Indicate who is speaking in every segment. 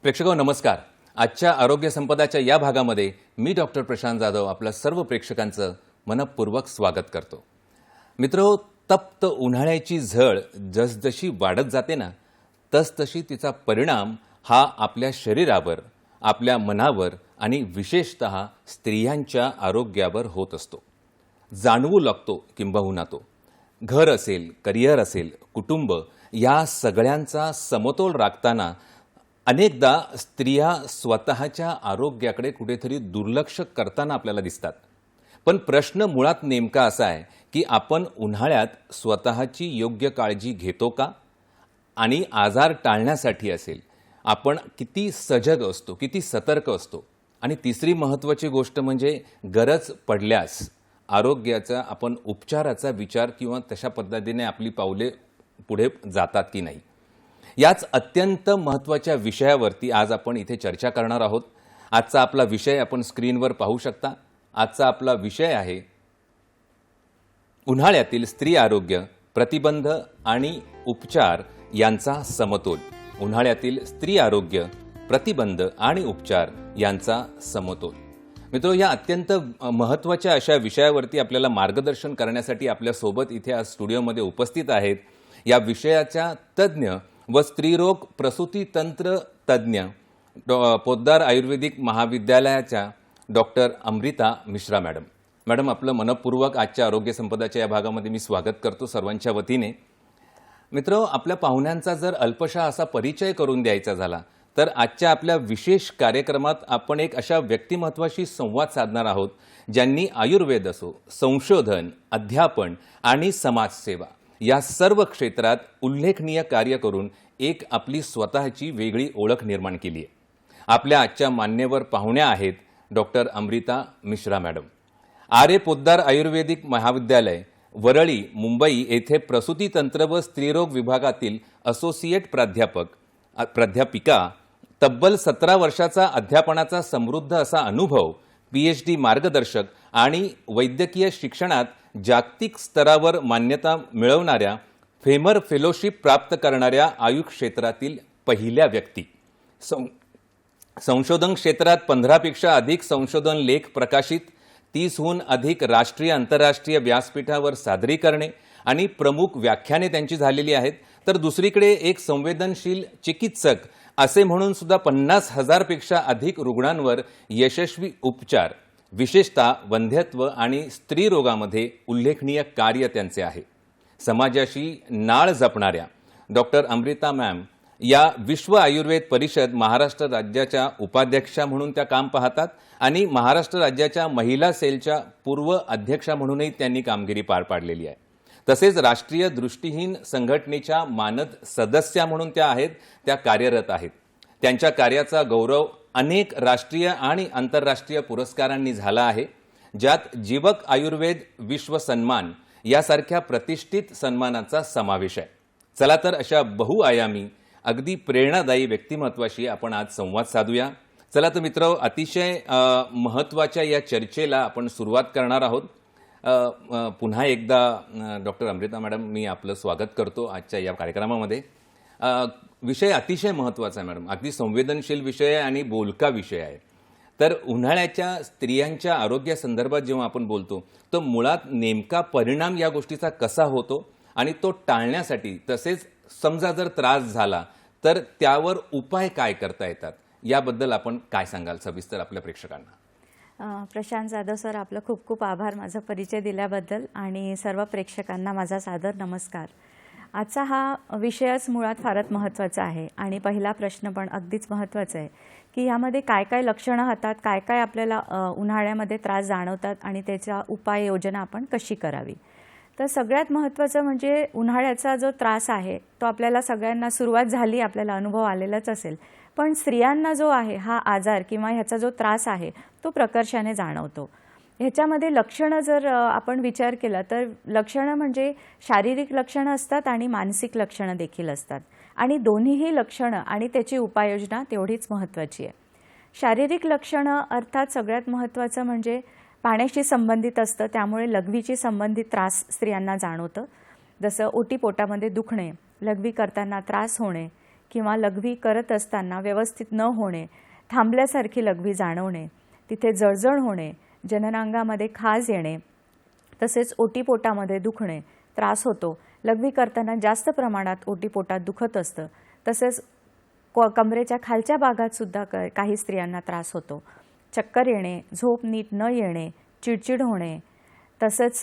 Speaker 1: प्रेक्षको नमस्कार. आजच्या आरोग्य संपदाच्या या भागामध्ये मी डॉक्टर प्रशांत जाधव आपल्या सर्व प्रेक्षकांचं मनपूर्वक स्वागत करतो. मित्रो, तप्त उन्हाळ्याची झळ जसजशी वाढत जाते ना, तसतशी तिचा परिणाम हा आपल्या शरीरावर, आपल्या मनावर आणि विशेषतः स्त्रियांच्या आरोग्यावर होत असतो. जाणवू लागतो किंबहुना तो. घर असेल, करिअर असेल, कुटुंब या सगळ्यांचा समतोल राखताना अनेकदा स्त्रिया स्वतःच्या आरोग्याकडे कुठेतरी दुर्लक्ष करताना आपल्याला दिसतात. पण प्रश्न मुळात नेमका असा आहे की आपण उन्हाळ्यात स्वतःची योग्य काळजी घेतो का? आणि आजार टाळण्यासाठी असेल आपण किती सजग असतो, किती सतर्क असतो? आणि तिसरी महत्त्वाची गोष्ट म्हणजे गरज पडल्यास आरोग्याचा आपण उपचाराचा विचार किंवा तशा पद्धतीने आपली पावले पुढे जातात की नाही? याच अत्यंत महत्त्वाच्या विषयावरती आज आपण इथे चर्चा करणार आहोत. आजचा आपला विषय आपण स्क्रीनवर पाहू शकता. आजचा आपला विषय आहे उन्हाळ्यातील स्त्री आरोग्य, प्रतिबंध आणि उपचार यांचा समतोल. उन्हाळ्यातील स्त्री आरोग्य, प्रतिबंध आणि उपचार यांचा समतोल. मित्रो, या अत्यंत महत्त्वाच्या अशा विषयावरती आपल्याला मार्गदर्शन करण्यासाठी आपल्यासोबत इथे आज स्टुडिओमध्ये उपस्थित आहेत या विषयाच्या तज्ज्ञ व स्त्रीरोग प्रसूती तंत्र तज्ज्ञ पोद्दार आयुर्वेदिक महाविद्यालयाच्या doctor Amrita Mishra madam. Madam, आपलं मनपूर्वक आजच्या आरोग्य संपदाच्या या भागामध्ये मी स्वागत करतो सर्वांच्या वतीने. मित्र, आपल्या पाहुण्यांचा जर अल्पशा असा परिचय करून द्यायचा झाला तर आजच्या आपल्या विशेष कार्यक्रमात आपण एक अशा व्यक्तिमत्वाशी संवाद साधणार आहोत ज्यांनी आयुर्वेद असो, संशोधन, अध्यापन आणि समाजसेवा या सर्व क्षेत्रात उल्लेखनीय कार्य करून एक आपली स्वतःची वेगळी ओळख निर्माण केली आहे. आपल्या आजच्या मान्यवर पाहुण्या आहेत डॉक्टर अमृता मिश्रा मॅडम. आर्य पोद्दार आयुर्वेदिक महाविद्यालय, वरळी, मुंबई येथे प्रसूती तंत्र व स्त्रीरोग विभागातील असोसिएट प्राध्यापिका, तब्बल 17 वर्षाचा अध्यापनाचा समृद्ध असा अनुभव, PhD मार्गदर्शक आणि वैद्यकीय शिक्षणात जागतिक स्तरावर मान्यता मिळवणाऱ्या फेमर फेलोशिप प्राप्त करणाऱ्या आयुष क्षेत्रातील पहिल्या व्यक्ती. संशोधन क्षेत्रात 15पेक्षा अधिक संशोधन लेख प्रकाशित, 30हून अधिक राष्ट्रीय आंतरराष्ट्रीय व्यासपीठावर सादरीकरणे आणि प्रमुख व्याख्याने त्यांची झालेली आहेत. तर दुसरीकडे एक संवेदनशील चिकित्सक असे म्हणून सुद्धा 50,000पेक्षा अधिक रुग्णांवर यशस्वी उपचार, विशेषतः वंध्यत्व आणि स्त्री रोगामध्ये उल्लेखनीय कार्य त्यांचे आहे. समाजाशी नाळ जपणाऱ्या डॉक्टर अमृता मॅम या विश्व आयुर्वेद परिषद महाराष्ट्र राज्याच्या उपाध्यक्षा म्हणून त्या काम पाहतात आणि महाराष्ट्र राज्याच्या महिला सेलच्या पूर्व अध्यक्षा म्हणूनही त्यांनी कामगिरी पार पाडलेली आहे. तसेच राष्ट्रीय दृष्टिहीन संघटनेच्या मानद सदस्या म्हणून त्या कार्यरत आहेत. त्यांच्या कार्याचा गौरव अनेक राष्ट्रीय आणि आंतरराष्ट्रीय पुरस्कारांनी झाला आहे, ज्यात जीवक आयुर्वेद विश्व सन्मान यासारख्या प्रतिष्ठित सन्मानाचा समावेश आहे. चला तर अशा बहुआयामी अगदी प्रेरणादायी व्यक्तिमत्वाशी आपण आज संवाद साधूया. चला तर मित्र, अतिशय महत्त्वाच्या या चर्चेला आपण सुरुवात करणार आहोत. पुन्हा एकदा डॉक्टर अमृता मॅडम, मी आपलं स्वागत करतो आजच्या या कार्यक्रमामध्ये. विषय अतिशय महत्त्वाचा आहे मॅडम, अगदी संवेदनशील विषय आणि बोलका विषय आहे. तर उन्हाळ्याच्या स्त्रियांच्या आरोग्यासंदर्भात जेव्हा आपण बोलतो तर मुळात नेमका परिणाम या गोष्टीचा कसा होतो आणि तो टाळण्यासाठी, तसेच समजा जर त्रास झाला तर त्यावर उपाय काय करता येतात, याबद्दल आपण काय सांगाल सविस्तर आपल्या प्रेक्षकांना?
Speaker 2: प्रशांत जाधव सर, आपलं खूप खूप आभार माझा परिचय दिल्याबद्दल आणि सर्व प्रेक्षकांना माझा सादर नमस्कार. आजचा हा विषयच मुळात फारच महत्त्वाचा आहे आणि पहिला प्रश्न पण अगदीच महत्त्वाचा आहे की यामध्ये काय काय लक्षणं होतात, काय काय आपल्याला उन्हाळ्यामध्ये त्रास जाणवतात आणि त्याचा उपाययोजना आपण कशी करावी. तर सगळ्यात महत्त्वाचं म्हणजे उन्हाळ्याचा जो त्रास आहे तो आपल्याला सगळ्यांना सुरुवात झाली, आपल्याला अनुभव आलेलाच असेल, पण स्त्रियांना जो आहे हा आजार किंवा ह्याचा जो त्रास आहे तो प्रकर्षाने जाणवतो. ह्याच्यामध्ये लक्षणं जर आपण विचार केला तर लक्षणं म्हणजे शारीरिक लक्षणं असतात आणि मानसिक लक्षणं देखील असतात आणि दोन्हीही लक्षणं आणि त्याची उपाययोजना तेवढीच महत्त्वाची आहे. शारीरिक लक्षणं अर्थात सगळ्यात महत्त्वाचं म्हणजे पाण्याशी संबंधित असतं, त्यामुळे लघवीची संबंधित त्रास स्त्रियांना जाणवतं. जसं ओटीपोटामध्ये दुखणे, लघवी करताना त्रास होणे किंवा लघवी करत असताना व्यवस्थित न होणे, थांबल्यासारखी लघवी जाणवणे, तिथे जळजळ होणे, जननांगामध्ये खाज येणे, तसेच ओटीपोटामध्ये दुखणे, त्रास होतो. लघवी करताना जास्त प्रमाणात ओटीपोटात दुखत असतं. तसेच कमरेच्या खालच्या भागात सुद्धा काही स्त्रियांना त्रास होतो. चक्कर येणे, झोप नीट न येणे, चिडचिड होणे, तसंच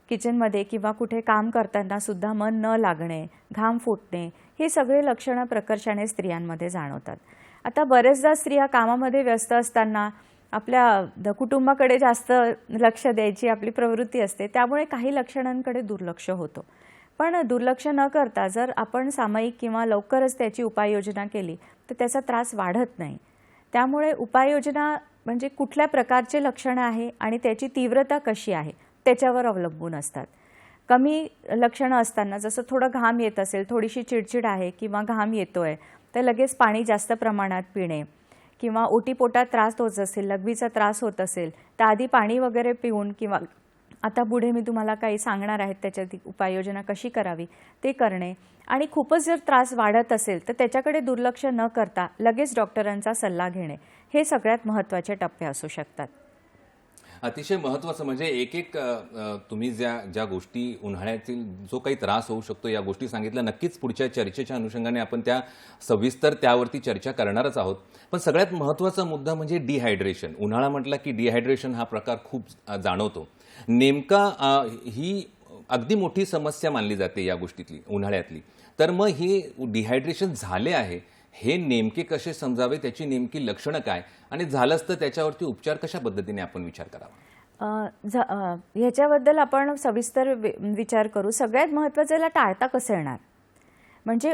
Speaker 2: किचनमध्ये किंवा कुठे काम करताना सुद्धा मन न लागणे, घाम फुटणे, हे सगळे लक्षणं प्रकर्षाने स्त्रियांमध्ये जाणवतात. आता बरेचदा स्त्रिया कामामध्ये व्यस्त असताना आपल्या कुटुंबाकडे जास्त लक्ष द्यायची आपली प्रवृत्ती असते, त्यामुळे काही लक्षणांकडे दुर्लक्ष होतं. पण दुर्लक्ष न करता जर आपण सामायिक किंवा लवकरच त्याची उपाययोजना केली तर त्याचा त्रास वाढत नाही. त्यामुळे उपाययोजना म्हणजे कुठल्या प्रकारचे लक्षणं आहे आणि त्याची तीव्रता कशी आहे त्याच्यावर अवलंबून असतात. कमी लक्षणं असताना जसं थोडं घाम येत असेल, थोडीशी चिडचिड आहे किंवा घाम येतोय तर लगेच पाणी जास्त प्रमाणात पिणे, किंवा ओटीपोटात त्रास होत असेल, लघवीचा त्रास होत असेल तर आधी पाणी वगैरे पिऊन, किंवा आता पुढे मी तुम्हाला काही सांगणार आहेत त्याच्यात उपाययोजना कशी करावी ते करणे. आणि खूपच जर त्रास वाढत असेल तर त्याच्याकडे दुर्लक्ष न करता लगेच डॉक्टरांचा सल्ला घेणे, हे सगळ्यात महत्त्वाचे टप्पे असू शकतात.
Speaker 1: अतिशय महत्त्वाचं म्हणजे एक तुम्ही ज्या गोष्टी उन्हाळ्यातील जो काही त्रास होऊ शकतो या गोष्टी सांगितल्या. नक्कीच पुढच्या चर्चेच्या अनुषंगाने आपण त्या सविस्तर त्यावरती चर्चा करणारच आहोत. पण सगळ्यात महत्त्वाचा मुद्दा म्हणजे डिहायड्रेशन. उन्हाळा म्हटला की डिहायड्रेशन हा प्रकार खूप जाणवतो. नेमका ही अगदी मोठी समस्या मानली जाते या गोष्टीतली, उन्हाळ्यातली. तर मग हे डिहायड्रेशन झाले आहे हे नेमके कसे समजावे, त्याची नेमकी लक्षणं काय, आणि झालंच तर त्याच्यावरती उपचार कशा पद्धतीने आपण विचार करावा?
Speaker 2: ह्याच्याबद्दल आपण सविस्तर विचार करू. सगळ्यात महत्त्वाचं याला टाळता कसं येणार, म्हणजे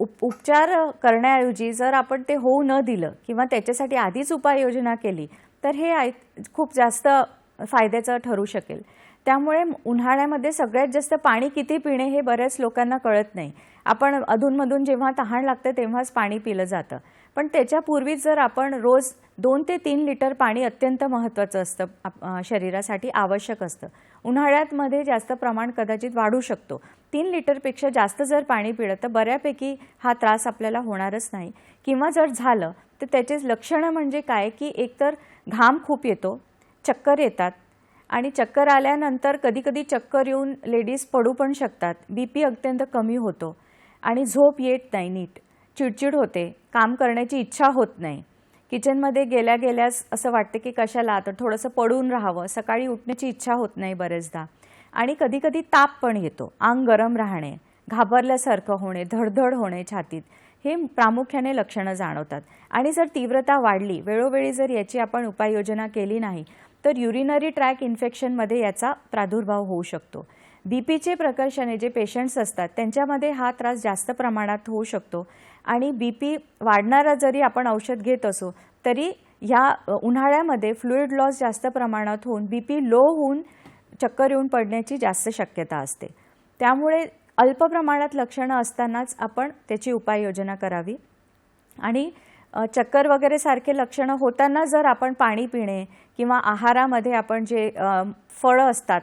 Speaker 2: उपचार करण्याऐवजी जर आपण ते होऊ न दिलं किंवा त्याच्यासाठी आधीच उपाययोजना केली तर हे खूप जास्त फायद्याचं ठरू शकेल. त्यामुळे उन्हाळ्यामध्ये सगळ्यात जास्त पाणी किती पिणे हे बऱ्याच लोकांना कळत नाही. आपण अधूनमधून जेव्हा तहान लागते तेव्हाच पाणी पिलं जातं, पण त्याच्यापूर्वीच जर आपण रोज 2 ते 3 लिटर पाणी अत्यंत महत्त्वाचं असतं, शरीरासाठी आवश्यक असतं. उन्हाळ्यामध्ये जास्त प्रमाण कदाचित वाढू शकतो. 3 लिटरपेक्षा जास्त जर पाणी पिलं तर बऱ्यापैकी हा त्रास आपल्याला होणारच नाही. किंवा जर झालं तर त्याचे लक्षणं म्हणजे काय की एकतर घाम खूप येतो, चक्कर येतात, आणि चक्कर आल्यानंतर कधीकधी चक्कर येऊन लेडीज पडू पण शकतात, BP अत्यंत कमी होतो, आणि झोप येत नाही नीट, चिडचिड होते, काम करण्याची इच्छा होत नाही, किचनमध्ये गेल्यास असं वाटतं की कशाला आता थोडंसं पडून राहावं, सकाळी उठण्याची इच्छा होत नाही बरेचदा, आणि कधीकधी ताप पण येतो, अंग गरम राहणे, घाबरल्यासारखं होणे, धडधड होणे छातीत, हे प्रामुख्याने लक्षणं जाणवतात. आणि जर तीव्रता वाढली, वेळोवेळी जर याची आपण उपाययोजना केली नाही तर युरिनरी ट्रॅक इन्फेक्शनमध्ये याचा प्रादुर्भाव होऊ शकतो. BPचे प्रकर्षाने जे पेशंट्स असतात त्यांच्यामध्ये हा त्रास जास्त प्रमाणात होऊ शकतो, आणि BP वाढणारा जरी आपण औषध घेत असो तरी ह्या उन्हाळ्यामध्ये फ्लुइड लॉस जास्त प्रमाणात होऊन BP लो होऊन चक्कर येऊन पडण्याची जास्त शक्यता असते. त्यामुळे अल्प प्रमाणात लक्षणं असतानाच आपण त्याची उपाययोजना करावी. आणि चक्कर वगैरे सारखे लक्षणं होताना जर आपण पाणी पिणे किंवा आहारामध्ये आपण जे फळं असतात,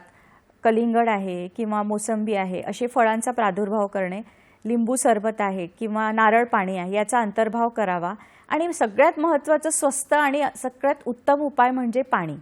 Speaker 2: कलिंगड आहे किंवा मोसंबी आहे, अशी फळांचा प्रादुर्भाव करणे, लिंबू सरबत आहे किंवा नारळ पाणी आहे याचा अंतर्भाव करावा. आणि सगळ्यात महत्त्वाचं स्वस्त आणि सगळ्यात उत्तम उपाय म्हणजे पाणी.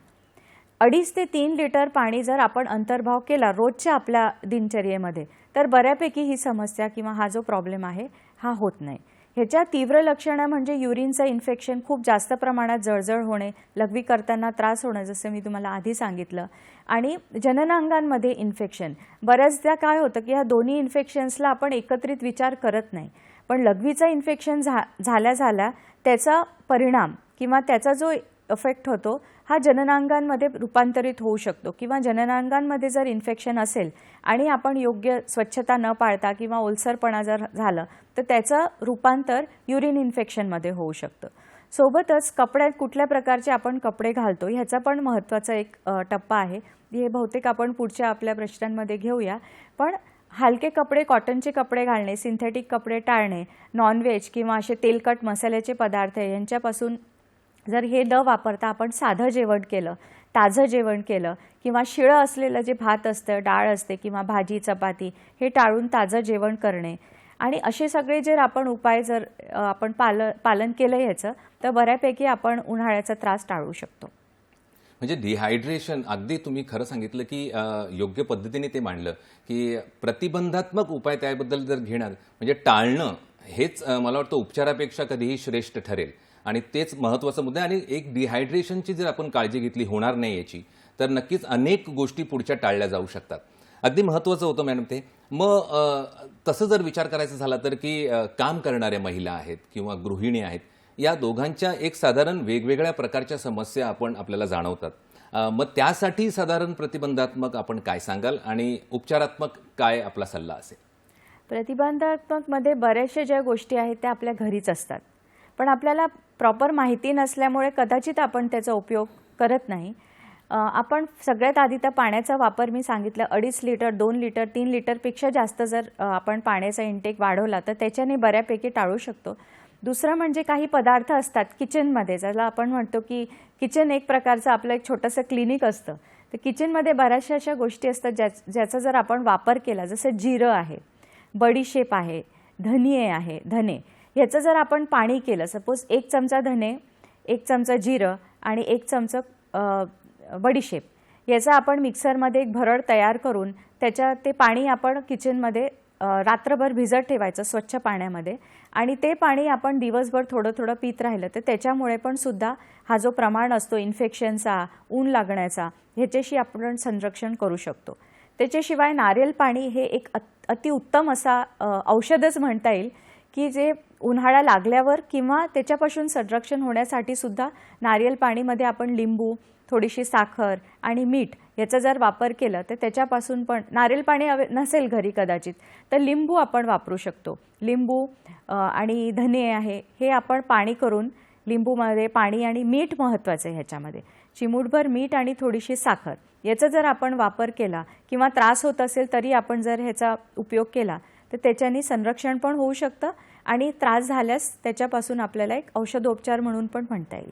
Speaker 2: 2.5 ते 3 लिटर पाणी जर आपण अंतर्भाव केला रोजच्या आपल्या दिनचर्येमध्ये तर बऱ्यापैकी ही समस्या किंवा हा जो प्रॉब्लेम आहे हा होत नाही. ह्याच्या तीव्र लक्षणं म्हणजे युरिनचं इन्फेक्शन, खूप जास्त प्रमाणात जळजळ होणे, लघवी करताना त्रास होणं जसं मी तुम्हाला आधी सांगितलं, आणि जननांगांमध्ये इन्फेक्शन. बऱ्याचदा काय होतं की ह्या दोन्ही इन्फेक्शन्सला आपण एकत्रित विचार करत नाही, पण लघवीचं इन्फेक्शन झाल्या त्याचा परिणाम किंवा त्याचा जो इफेक्ट होतो हा जननांगांमध्ये रूपांतरित होऊ शकतो, किंवा जननांगांमध्ये जर इन्फेक्शन असेल आणि आपण योग्य स्वच्छता न पाळता किंवा ओलसरपणा जर झालं तर त्याचं रूपांतर युरिन इन्फेक्शनमध्ये होऊ शकतं. सोबतच कपड्यात कुठल्या प्रकारचे आपण कपडे घालतो ह्याचा पण महत्त्वाचा एक टप्पा आहे. हे बहुतेक आपण पुढच्या आपल्या प्रश्नांमध्ये घेऊया. पण हलके कपडे, कॉटनचे कपडे घालणे, सिंथेटिक कपडे टाळणे, नॉनव्हेज किंवा असे तेलकट मसाल्याचे पदार्थ यांच्यापासून जर हे न वापरता आपण साधं जेवण केलं, ताजं जेवण केलं, किंवा शिळं असलेलं जे भात असतं, डाळ असते किंवा भाजी चपाती हे टाळून ताजं जेवण करणे, आणि असे सगळे जर आपण उपाय जर आपण पालन केलं ह्याचं, तर बऱ्यापैकी आपण उन्हाळ्याचा त्रास टाळू शकतो.
Speaker 1: म्हणजे डिहायड्रेशन अगदी तुम्ही खरं सांगितलं की योग्य पद्धतीने ते मांडलं की प्रतिबंधात्मक उपाय त्याबद्दल जर घेणार म्हणजे टाळणं हेच मला वाटतं उपचारापेक्षा कधीही श्रेष्ठ ठरेल आणि तेच महत्त्वाचा मुद्दा आहे. आणि एक डिहायड्रेशनची जर आपण काळजी घेतली होणार नाही याची, तर नक्कीच अनेक गोष्टी पुढच्या टाळल्या जाऊ शकतात. अगदी महत्त्वाचं होतं मॅडम ते. मग तसं जर विचार करायचा झाला तर की काम करणाऱ्या महिला आहेत किंवा गृहिणी आहेत, या दोघांच्या एक साधारण वेगवेगळ्या प्रकारच्या समस्या आपल्याला जाणवतात. मग त्यासाठी साधारण प्रतिबंधात्मक आपण काय सांगाल आणि उपचारात्मक काय आपला सल्ला असेल?
Speaker 2: प्रतिबंधात्मकमध्ये बऱ्याचशा ज्या गोष्टी आहेत त्या आपल्या घरीच असतात, पण आपल्याला प्रॉपर माहिती नसल्यामुळे कदाचित आपण त्याचा उपयोग करत नाही. आपण सगळ्यात आधी तर पाण्याचा वापर मी सांगितलं 2.5 लिटर 2 लिटर 3 लिटरपेक्षा जास्त जर आपण पाण्याचा इंटेक वाढवला तर त्याच्याने बऱ्यापैकी टाळू शकतो. दुसरं म्हणजे काही पदार्थ असतात किचनमध्ये, ज्याला आपण म्हणतो की किचन एक प्रकारचं आपलं एक छोटंसं क्लिनिक असतं. तर किचनमध्ये बऱ्याचशा अशा गोष्टी असतात ज्याचा जर आपण वापर केला, जसं जिरं आहे, बडीशेप आहे, धने आहे, ह्याचं जर आपण पाणी केलं, सपोज 1 चमचा धने, 1 चमचा जिरं आणि 1 चमचा बडीशेप, याचा आपण मिक्सरमध्ये एक भरड तयार करून ते पाणी आपण किचनमध्ये रात्रभर भिजत ठेवायचं स्वच्छ पाण्यामध्ये आणि ते पाणी आपण दिवसभर थोडं थोडं पीत राहिलं तर त्याच्यामुळे पण सुद्धा हा जो प्रमाण असतो इन्फेक्शनचा, ऊन लागण्याचा, ह्याच्याशी आपण संरक्षण करू शकतो. त्याच्याशिवाय नारळ पाणी हे एक अतिउत्तम असा औषधच म्हणता येईल की जे उन्हाळा लागल्यावर किंवा त्याच्यापासून संरक्षण होण्यासाठी सुद्धा नारळ पाणीमध्ये आपण लिंबू, थोडीशी साखर आणि मीठ याचा जर वापर केला तर त्याच्यापासून पण, नारळ पाणी नसेल घरी कदाचित तर लिंबू आपण वापरू शकतो. लिंबू आणि धने आहे हे आपण पाणी करून, लिंबूमध्ये पाणी आणि मीठ महत्त्वाचं आहे ह्याच्यामध्ये, चिमूटभर मीठ आणि थोडीशी साखर याचा जर आपण वापर केला किंवा त्रास होत असेल तरी आपण जर ह्याचा उपयोग केला तर त्याच्याने संरक्षण पण होऊ शकतं आणि त्रास झाल्यास त्याच्यापासून आपल्याला एक औषधोपचार म्हणून पण म्हणता येईल.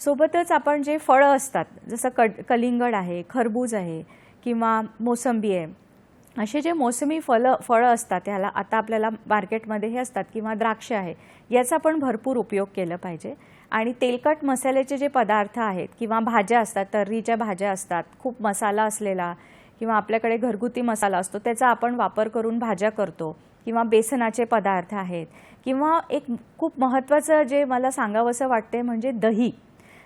Speaker 2: सोबतच आपण जे फळं असतात, जसं कलिंगड आहे, खरबूज आहे किंवा मोसंबी आहे, असे जे मोसमी फळं असतात त्याला आता आपल्याला मार्केटमध्ये हे असतात, किंवा द्राक्ष आहे, याचा पण भरपूर उपयोग केला पाहिजे. आणि तेलकट मसाल्याचे जे पदार्थ आहेत किंवा भाज्या असतात, तर्रीच्या भाज्या असतात, खूप मसाला असलेला किंवा आपल्याकडे घरगुती मसाला असतो त्याचा आपण वापर करून भाज्या करतो, किंवा बेसनाचे पदार्थ आहेत, किंवा एक खूप महत्त्वाचं जे मला सांगावंसं वाटते म्हणजे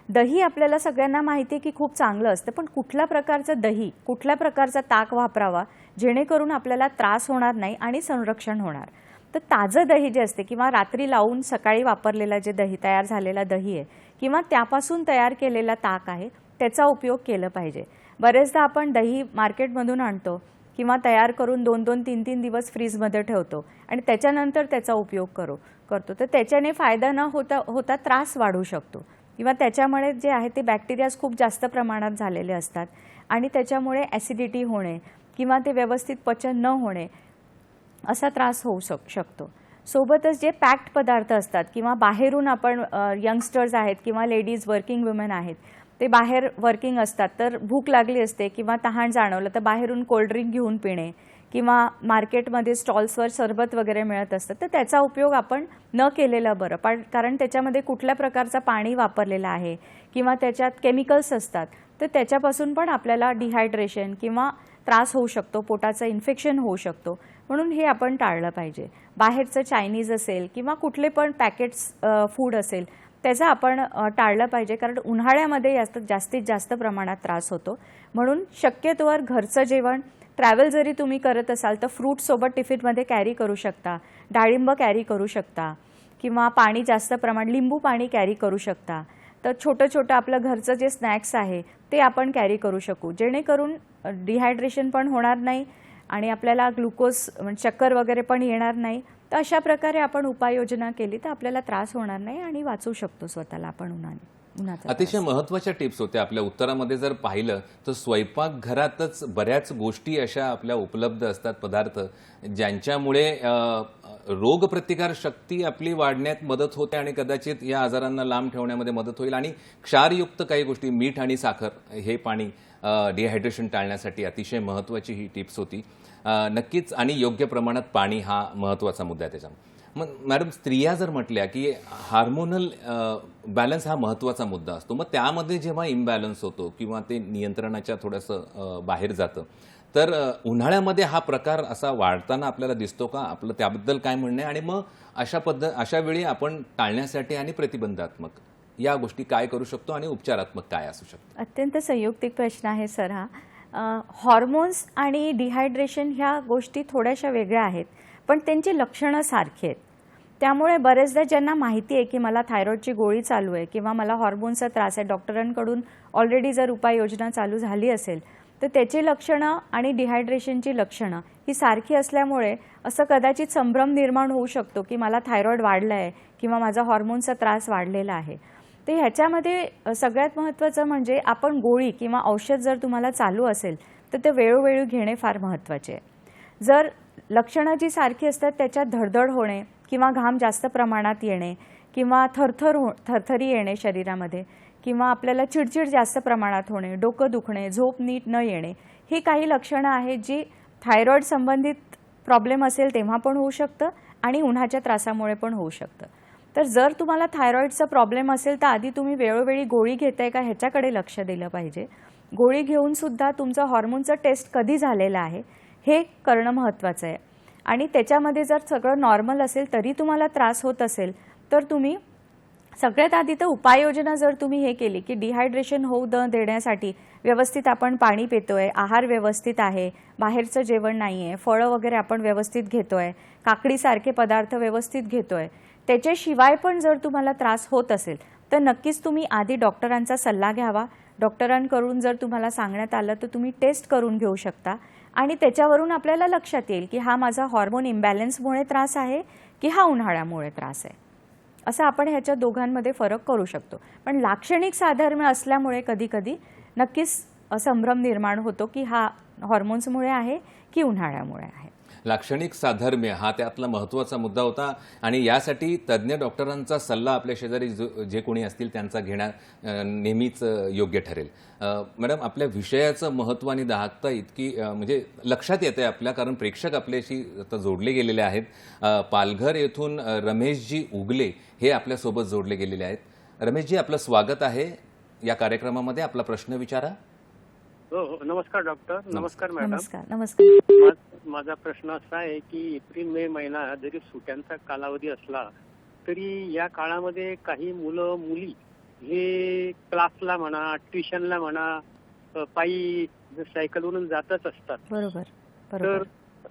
Speaker 2: दही आपल्याला सगळ्यांना माहिती आहे की खूप चांगलं असतं, पण कुठल्या प्रकारचं दही, कुठल्या प्रकारचा ताक वापरावा जेणेकरून आपल्याला त्रास होणार नाही आणि संरक्षण होणार. तर ताजं दही जे असते किंवा रात्री लावून सकाळी वापरलेला जे दही, तयार झालेला दही आहे किंवा त्यापासून तयार केलेला ताक आहे त्याचा उपयोग केला पाहिजे. बरेचदा आपण दही मार्केटमधून आणतो किंवा तयार करून 2-2, 3-3 दिवस फ्रीजमध्ये ठेवतो आणि त्याच्यानंतर त्याचा उपयोग करतो, तर त्याच्याने फायदा न होता त्रास वाढू शकतो किंवा त्याच्यामुळे जे आहे ते बॅक्टेरियाज खूप जास्त प्रमाणात झालेले असतात आणि त्याच्यामुळे ॲसिडिटी होणे किंवा ते व्यवस्थित पचन न होणे असा त्रास होऊ शकतो. सोबतच जे पॅक्ड पदार्थ असतात किंवा बाहेरून आपण यंगस्टर्स आहेत किंवा लेडीज वर्किंग वुमेन आहेत, ते बाहेर वर्किंग असतात, तर भूक लागली असते किंवा तहान जाणवलं तर बाहेरून कोल्ड्रिंक घेऊन पिणे किंवा मार्केटमध्ये स्टॉल्सवर सरबत वगैरे मिळत असतं, तर त्याचा उपयोग आपण न केलेलं बरं. कारण त्याच्यामध्ये कुठल्या प्रकारचं पाणी वापरलेलं आहे किंवा त्याच्यात केमिकल्स असतात, तर त्याच्यापासून पण आपल्याला डिहायड्रेशन किंवा त्रास होऊ शकतो, पोटाचं इन्फेक्शन होऊ शकतो. म्हणून हे आपण टाळलं पाहिजे. बाहेरचं चायनीज असेल किंवा कुठले पण पॅकेट्स फूड असेल त्याचं आपण टाळलं पाहिजे, कारण उन्हाळ्यामध्ये जास्तीत जास्त प्रमाणात त्रास होतो. म्हणून शक्यतोवर घरचं जेवण, ट्रॅव्हल जरी तुम्ही करत असाल तर फ्रूटसोबत टिफिनमध्ये कॅरी करू शकता, डाळिंब कॅरी करू शकता किंवा पाणी जास्त प्रमाण, लिंबू पाणी कॅरी करू शकता. तर छोटं आपलं घरचं जे स्नॅक्स आहे ते आपण कॅरी करू शकू, जेणेकरून डिहायड्रेशन पण होणार नाही आणि आपल्याला ग्लुकोज चक्कर वगैरे पण येणार नाही. तर अशा प्रकारे आपण उपाययोजना केली तर आपल्याला त्रास होणार नाही आणि वाचू शकतो स्वतःला आपण उन्हाचा.
Speaker 1: अतिशय महत्त्वाच्या टिप्स होत्या. आपल्या उत्तरामध्ये जर पाहिलं तर स्वयंपाकघरातच बऱ्याच गोष्टी अशा आपल्या उपलब्ध असतात, पदार्थ ज्यांच्यामुळे रोगप्रतिकार शक्ती आपली वाढण्यात मदत होते आणि कदाचित या आजारांना लांब ठेवण्यामध्ये मदत होईल. आणि क्षारयुक्त काही गोष्टी, मीठ आणि साखर हे पाणी डिहायड्रेशन टाळण्यासाठी अतिशय महत्त्वाची ही टिप्स होती. नक्कीच आणि योग्य प्रमाणात पाणी हा महत्त्वाचा मुद्दा आहे त्याच्यामध्ये. मग मॅडम, स्त्रिया जर म्हटल्या की हार्मोनल बॅलन्स हा महत्त्वाचा मुद्दा असतो, मग त्यामध्ये जेव्हा इम्बॅलन्स होतो किंवा ते नियंत्रणाच्या थोडंसं बाहेर जातं, तर उन्हाळ्यामध्ये हा प्रकार असा वाढताना आपल्याला दिसतो का? आपलं त्याबद्दल काय म्हणणं आहे? आणि मग अशा वेळी आपण टाळण्यासाठी आणि प्रतिबंधात्मक या गोष्टी काय करू शकतो आणि उपचारात्मक काय असू शकतो?
Speaker 2: अत्यंत संयुक्तिक प्रश्न आहे सर हा. हॉर्मोन्स आणि डिहायड्रेशन ह्या गोष्टी थोड्याशा वेगळ्या आहेत, पण त्यांची लक्षणं सारखी आहेत. त्यामुळे बरेचदा ज्यांना माहिती आहे की मला थायरॉईडची गोळी चालू आहे किंवा मला हॉर्मोनचा त्रास आहे, डॉक्टरांकडून ऑलरेडी जर उपाययोजना चालू झाली असेल, तर त्याची लक्षणं आणि डिहायड्रेशनची लक्षणं ही सारखी असल्यामुळे असं कदाचित संभ्रम निर्माण होऊ शकतो की मला थायरॉईड वाढला आहे किंवा माझा हॉर्मोनचा त्रास वाढलेला आहे. तर ह्याच्यामध्ये सगळ्यात महत्त्वाचं म्हणजे आपण गोळी किंवा औषध जर तुम्हाला चालू असेल तर ते वेळोवेळी घेणे फार महत्त्वाचे आहे. जर लक्षणं जी सारखी असतात त्याच्यात धडधड होणे किंवा घाम जास्त प्रमाणात येणे किंवा थरथरी येणे शरीरामध्ये किंवा आपल्याला चिडचिड जास्त प्रमाणात होणे, डोकं दुखणे, झोप नीट न येणे, ही काही लक्षणं आहेत जी थायरॉईड संबंधित प्रॉब्लेम असेल तेव्हा पण होऊ शकतं आणि उन्हाच्या त्रासामुळे पण होऊ शकतं. तर जर तुम्हाला थायरॉईडचा प्रॉब्लेम असेल तर आधी तुम्ही वेळोवेळी गोळी घेताय का ह्याच्याकडे लक्ष दिलं पाहिजे. गोळी घेऊन सुद्धा तुमचं हॉर्मोनचं टेस्ट कधी झालेलं आहे हे करणं महत्त्वाचं आहे. आणि त्याच्यामध्ये जर सगळं नॉर्मल असेल तरी तुम्हाला त्रास होत असेल तर तुम्ही सगळ्यात आधी तर उपाययोजना जर तुम्ही हे केली की डिहायड्रेशन होऊ देण्यासाठी व्यवस्थित आपण पाणी पितोय, आहार व्यवस्थित आहे, बाहेरचं जेवण नाही आहे, फळं वगैरे आपण व्यवस्थित घेतोय, काकडीसारखे पदार्थ व्यवस्थित घेतोय, त्याच्याशिवाय पण जर तुम्हाला त्रास होत असेल तर नक्कीच तुम्ही आधी डॉक्टरांचा सल्ला घ्यावा. डॉक्टरांकडून जर तुम्हाला सांगण्यात आलं तर तुम्ही टेस्ट करून घेऊ शकता आणि त्याच्यावरून आपल्याला लक्षात येईल की हा माझा हॉर्मोन इम्बॅलन्समुळे त्रास आहे की हा उन्हाळ्यामुळे त्रास आहे. असं आपण ह्याच्या दोघांमध्ये फरक करू शकतो. पण लाक्षणिक साधर्म्य असल्यामुळे कधीकधी नक्कीच संभ्रम निर्माण होतो की हा हॉर्मोन्समुळे आहे की उन्हाळ्यामुळे आहे.
Speaker 1: लाक्षणिक साधर्म्य हा त्यातला महत्त्वाचा मुद्दा होता आणि यासाठी तज्ज्ञ डॉक्टरांचा सल्ला आपल्या शेजारी जे कोणी असतील त्यांचा घेणं नेहमीच योग्य ठरेल. मॅडम, आपल्या विषयाचं महत्त्व आणि दाहकता इतकी म्हणजे लक्षात येते आपल्या, कारण प्रेक्षक आपल्याशी आता जोडले गेलेले आहेत. पालघर येथून रमेशजी उगले हे आपल्यासोबत जोडले गेलेले आहेत. रमेशजी, आपलं स्वागत आहे या कार्यक्रमामध्ये. आपला प्रश्न विचारा.
Speaker 3: हो, नमस्कार डॉक्टर. नमस्कार मॅडम.
Speaker 2: नमस्कार. नमस्कार.
Speaker 3: माझा प्रश्न असा आहे की एप्रिल मे महिना जरी सुट्यांचा कालावधी असला तरी या काळामध्ये काही मुलं मुली हे क्लासला म्हणा, ट्युशनला म्हणा, पायी सायकलवरून जातच असतात.
Speaker 2: बरोबर.
Speaker 3: तर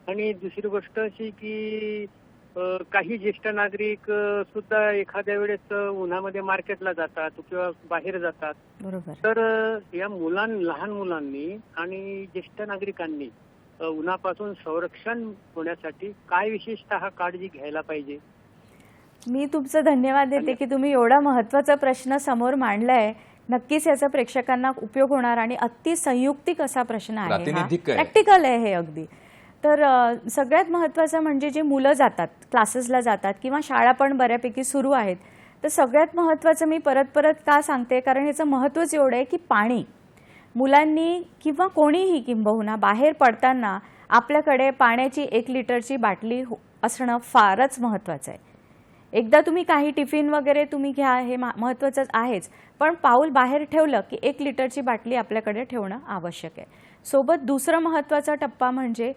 Speaker 3: आणि दुसरी गोष्ट अशी की काही ज्येष्ठ नागरिक सुद्धा एखाद्या वेळेस उन्हामध्ये मार्केटला जातात किंवा बाहेर जातात.
Speaker 2: बरोबर.
Speaker 3: तर या लहान मुलांनी आणि ज्येष्ठ नागरिकांनी उन्हापासून संरक्षण होण्यासाठी काय विशेषतः काळजी घ्यायला पाहिजे?
Speaker 2: मी तुमचं धन्यवाद देते की तुम्ही एवढा महत्त्वाचा प्रश्न समोर मांडलाय. नक्कीच याचा प्रेक्षकांना उपयोग होणार आणि अति संयुक्तिक असा प्रश्न आहे,
Speaker 1: प्रातिनिधिक आहे.
Speaker 2: प्रॅक्टिकल आहे हे अगदी. तर सगळ्यात महत्त्वाचं म्हणजे जे मुलं जातात, क्लासेसला जातात किंवा शाळा पण बऱ्यापैकी सुरू आहेत, तर सगळ्यात महत्त्वाचं मी परत का सांगते, कारण याचं महत्त्वच एवढं आहे की पाणी मुलांनी किंवा कोणीही किंबहुना बाहेर पडताना आपल्याकडे पाण्याची 1 लिटरची बाटली असणं फारच महत्त्वाचं आहे. एकदा तुम्ही काही टिफिन वगैरे तुम्ही घ्या, हे महत्त्वाचंच आहेच, पण पाऊल बाहेर ठेवलं की 1 लिटरची बाटली आपल्याकडे ठेवणं आवश्यक आहे. सोबत दुसरं महत्त्वाचा टप्पा म्हणजे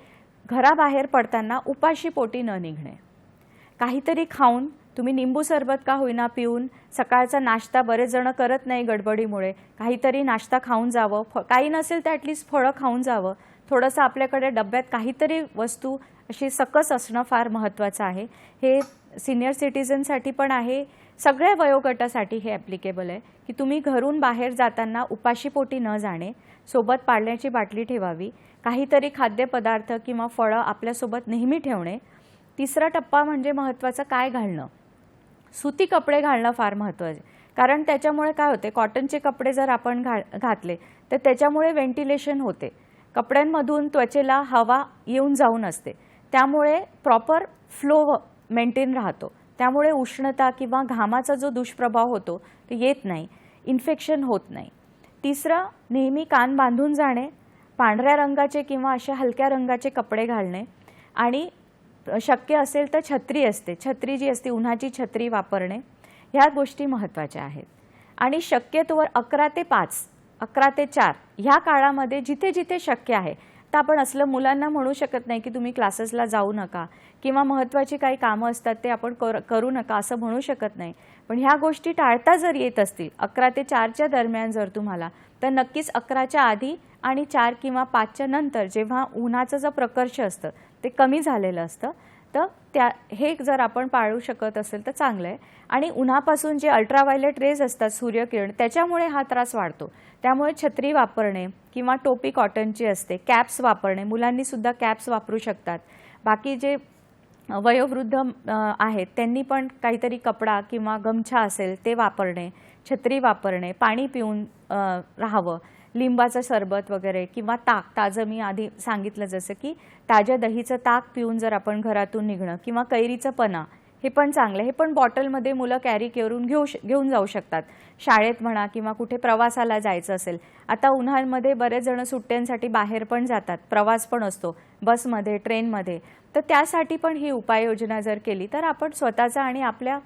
Speaker 2: घराबाहेर पडताना उपाशी पोटी न निघणे. काहीतरी खाऊन, तुम्ही निंबू सरबत का होईना पिऊन, सकाळचा नाश्ता बरेच जण करत नाही गडबडीमुळे, काहीतरी नाश्ता खाऊन जावं, काही नसेल तर ॲटलिस्ट फळं खाऊन जावं. थोडंसं आपल्याकडे डब्यात काहीतरी वस्तू अशी सकस असणं फार महत्त्वाचं आहे. हे सिनियर सिटीजनसाठी पण आहे, सगळ्या वयोगटासाठी हे ॲप्लिकेबल आहे की तुम्ही घरून बाहेर जाताना उपाशी पोटी न जाणे, सोबत पाण्याची बाटली ठेवावी, काहीतरी खाद्यपदार्थ किंवा फळं आपल्यासोबत नेहमी ठेवणे. तिसरा टप्पा म्हणजे महत्त्वाचं काय घालणं. सुती कपडे घालणं फार महत्त्वाचे, कारण त्याच्यामुळे काय होते, कॉटनचे कपडे जर आपण घातले तर त्याच्यामुळे व्हेंटिलेशन होते, कपड्यांमधून त्वचेला हवा येऊन जाऊन असते, त्यामुळे प्रॉपर फ्लो मेंटेन राहतो, त्यामुळे उष्णता किंवा घामाचा जो दुष्प्रभाव होतो तो येत नाही, इन्फेक्शन होत नाही. तिसरं, नेहमी कान बांधून जाणे, पांढऱ्या रंगाचे किंवा अशा हलक्या रंगाचे कपडे घालणे आणि शक्य असेल तर छत्री असते, छत्री जी असते उन्हाची छत्री वापरणे, ह्या गोष्टी महत्त्वाच्या आहेत. आणि शक्यतोवर 11 ते 5, 11 ते 4 ह्या काळामध्ये जिथे जिथे शक्य आहे, तर आपण असलं मुलांना म्हणू शकत नाही की तुम्ही क्लासेसला जाऊ नका किंवा महत्त्वाची काही कामं असतात ते आपण करू नका असं म्हणू शकत नाही. पण ह्या गोष्टी टाळता जर येत असतील 11 ते 4च्या दरम्यान जर तुम्हाला, तर नक्कीच 11च्या आधी आणि 4 किंवा 5च्या नंतर जेव्हा उन्हाचं जो प्रकर्ष असतं ते कमी झालेलं असतं, तर हे जर आपण पाळू शकत असेल तर चांगलं आहे. आणि उन्हापासून जे अल्ट्राव्हायलेट रेज असतात, सूर्यकिरण, त्याच्यामुळे हा त्रास वाढतो. त्यामुळे छत्री वापरणे किंवा टोपी कॉटनची असते, कॅप्स वापरणे, मुलांनी सुद्धा कॅप्स वापरू शकतात. बाकी जे वयोवृद्ध आहेत त्यांनी पण काहीतरी कपडा किंवा गमछा असेल ते वापरणे, छत्री वापरणे, पाणी पिऊन राहावं, लिंबाचं सरबत वगैरे किंवा ताक ताजं, मी आधी सांगितलं जसं की ताज्या दहीचं ताक पिऊन जर आपण घरातून निघणं किंवा कैरीचं पन्हा, हे पण चांगलं. हे पण बॉटलमध्ये मुलं कॅरी करून घेऊन जाऊ शकतात शाळेत म्हणा किंवा कुठे प्रवासाला जायचं असेल. आता उन्हाळ्यामध्ये बरेच जण सुट्ट्यांसाठी बाहेर पण जातात, प्रवास पण असतो बसमध्ये, ट्रेनमध्ये, तर त्यासाठी पण ही उपाययोजना जर केली तर आपण स्वतःचं आणि आपल्या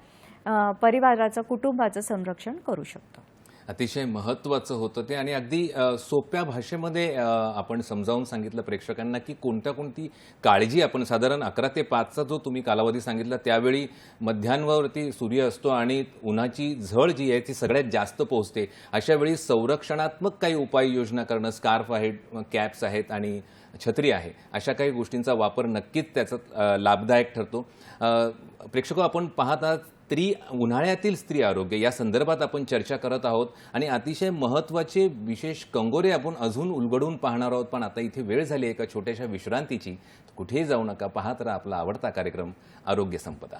Speaker 2: परिवाराचं, कुटुंबाचं संरक्षण करू शकतो.
Speaker 1: अतिशय महत्त्वाचं होतं ते आणि अगदी सोप्या भाषेमध्ये आपण समजावून सांगितलं प्रेक्षकांना की कोणती काळजी आपण साधारण 11 ते 5चा जो तुम्ही कालावधी सांगितला त्यावेळी मध्यान्हावरती सूर्य असतो आणि उन्हाची झळ जी आहे ती सगळ्यात जास्त पोहोचते. अशा वेळी संरक्षणात्मक काही उपाययोजना करणं, स्कार्फ आहेत, कॅप्स आहेत आणि छत्री आहे, अशा काही गोष्टींचा वापर नक्कीच त्याचा लाभदायक ठरतो. प्रेक्षक, आपण पाहता उन्हाळ्यातील स्त्री आरोग्य या संदर्भात आपण चर्चा करत आहोत आणि अतिशय महत्त्वाचे विशेष कंगोरे आपण अजून उलगडून पाहणार आहोत. पण आता इथे वेळ झाली एका छोट्याशा विश्रांतीची. कुठेही जाऊ नका, पाहत राहा आपला आवडता कार्यक्रम आरोग्य संपदा.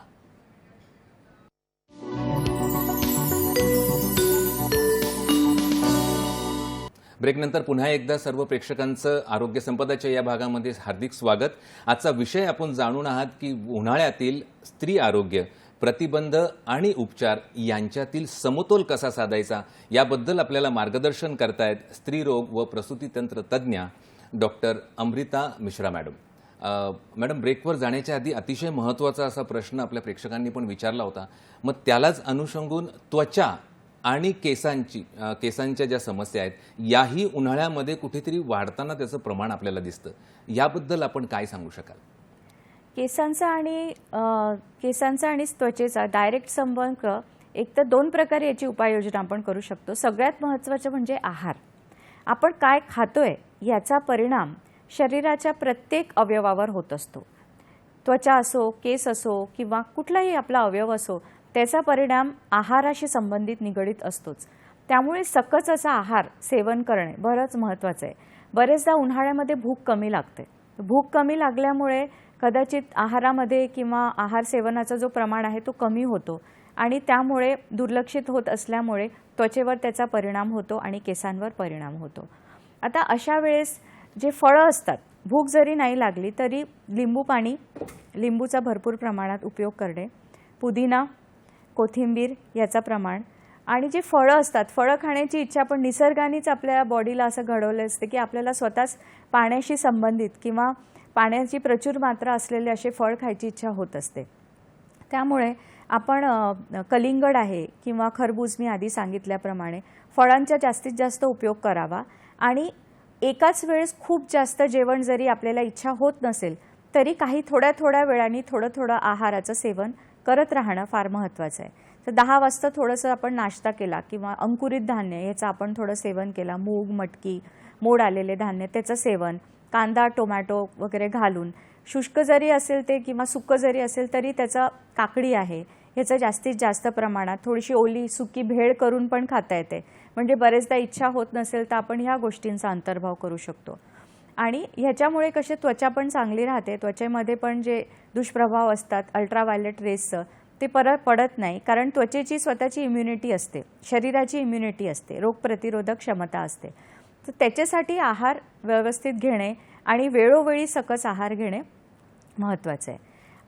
Speaker 1: ब्रेकनंतर पुन्हा एकदा सर्व प्रेक्षकांचं आरोग्य संपदाच्या या भागामध्ये हार्दिक स्वागत. आजचा विषय आपण जाणून आहात की उन्हाळ्यातील स्त्री आरोग्य, प्रतिबंध आणि उपचार यांच्यातील समतोल कसा साधायचा याबद्दल आपल्याला मार्गदर्शन करतायत स्त्रीरोग व प्रसूतीतंत्र तज्ज्ञ doctor Amrita Mishra madam. Madam, ब्रेकवर जाण्याच्या आधी अतिशय महत्त्वाचा असा प्रश्न आपल्या प्रेक्षकांनी पण विचारला होता. मग त्यालाच अनुषंगून त्वचा आणि केसांच्या ज्या समस्या आहेत याही उन्हाळ्यामध्ये कुठेतरी वाढताना त्याचं प्रमाण आपल्याला दिसतं, याबद्दल आपण काय सांगू शकाल?
Speaker 2: केसांचा आणि त्वचेचा डायरेक्ट संपर्क, एक तर 2 प्रकारे याची उपाययोजना आपण करू शकतो. सगळ्यात महत्त्वाचं म्हणजे आहार. आपण काय खातोय याचा परिणाम शरीराच्या प्रत्येक अवयवावर होत असतो. त्वचा असो, केस असो किंवा कुठलाही आपला अवयव असो, त्याचा परिणाम आहाराशी संबंधित निगडीत असतोच. त्यामुळे सकस असा आहार सेवन करणे बरंच महत्त्वाचं आहे. बरेचदा उन्हाळ्यामध्ये भूक कमी लागते. भूक कमी लागल्यामुळे कदाचित आहारामध्ये किंवा आहार सेवनाचा जो प्रमाण आहे तो कमी होतो आणि त्यामुळे दुर्लक्षित होत असल्यामुळे त्वचेवर त्याचा परिणाम होतो आणि केसांवर परिणाम होतो. आता अशा वेळेस जे फळं असतात, भूक जरी नाही लागली तरी लिंबू पाणी, लिंबूचा भरपूर प्रमाणात उपयोग करणे, पुदिना, कोथिंबीर याचा प्रमाण, आणि जे फळं असतात, फळं खाण्याची इच्छा पण निसर्गानेच आपल्या बॉडीला असं घडवलं असते की आपल्याला स्वतःच पाण्याशी संबंधित किंवा पाण्याची प्रचूर मात्रा असलेले असे फळ खायची इच्छा होत असते. त्यामुळे आपण कलिंगड आहे किंवा खरबूज, मी आधी सांगितल्याप्रमाणे फळांचा जास्तीत जास्त उपयोग करावा. आणि एकाच वेळेस खूप जास्त जेवण जरी आपल्याला इच्छा होत नसेल तरी काही थोड्या वेळाने थोडं आहाराचं सेवन करत राहणं फार महत्त्वाचं आहे. तर 10 वाजता थोडंसं आपण नाश्ता केला किंवा अंकुरित धान्य याचं आपण थोडं सेवन केला, मूग, मटकी, मोड आलेले धान्य त्याचं सेवन, कांदा, टोमॅटो वगैरे घालून, शुष्क जरी असेल ते किंवा सुकं जरी असेल तरी त्याचा, काकडी आहे ह्याचं जास्तीत जास्त प्रमाणात, थोडीशी ओली सुकी भेळ करून पण खाता येते. म्हणजे बरेचदा इच्छा होत नसेल तर आपण ह्या गोष्टींचा अंतर्भाव करू शकतो. आणि ह्याच्यामुळे कसे त्वचा पण चांगली राहते. त्वचेमध्ये पण जे दुष्प्रभाव असतात अल्ट्राव्हायलेट रेजचं ते परत पडत नाही, कारण त्वचेची स्वतःची इम्युनिटी असते, शरीराची इम्युनिटी असते, रोगप्रतिरोधक क्षमता असते. तर त्याच्यासाठी आहार व्यवस्थित घेणे आणि वेळोवेळी सकस आहार घेणे महत्त्वाचं आहे.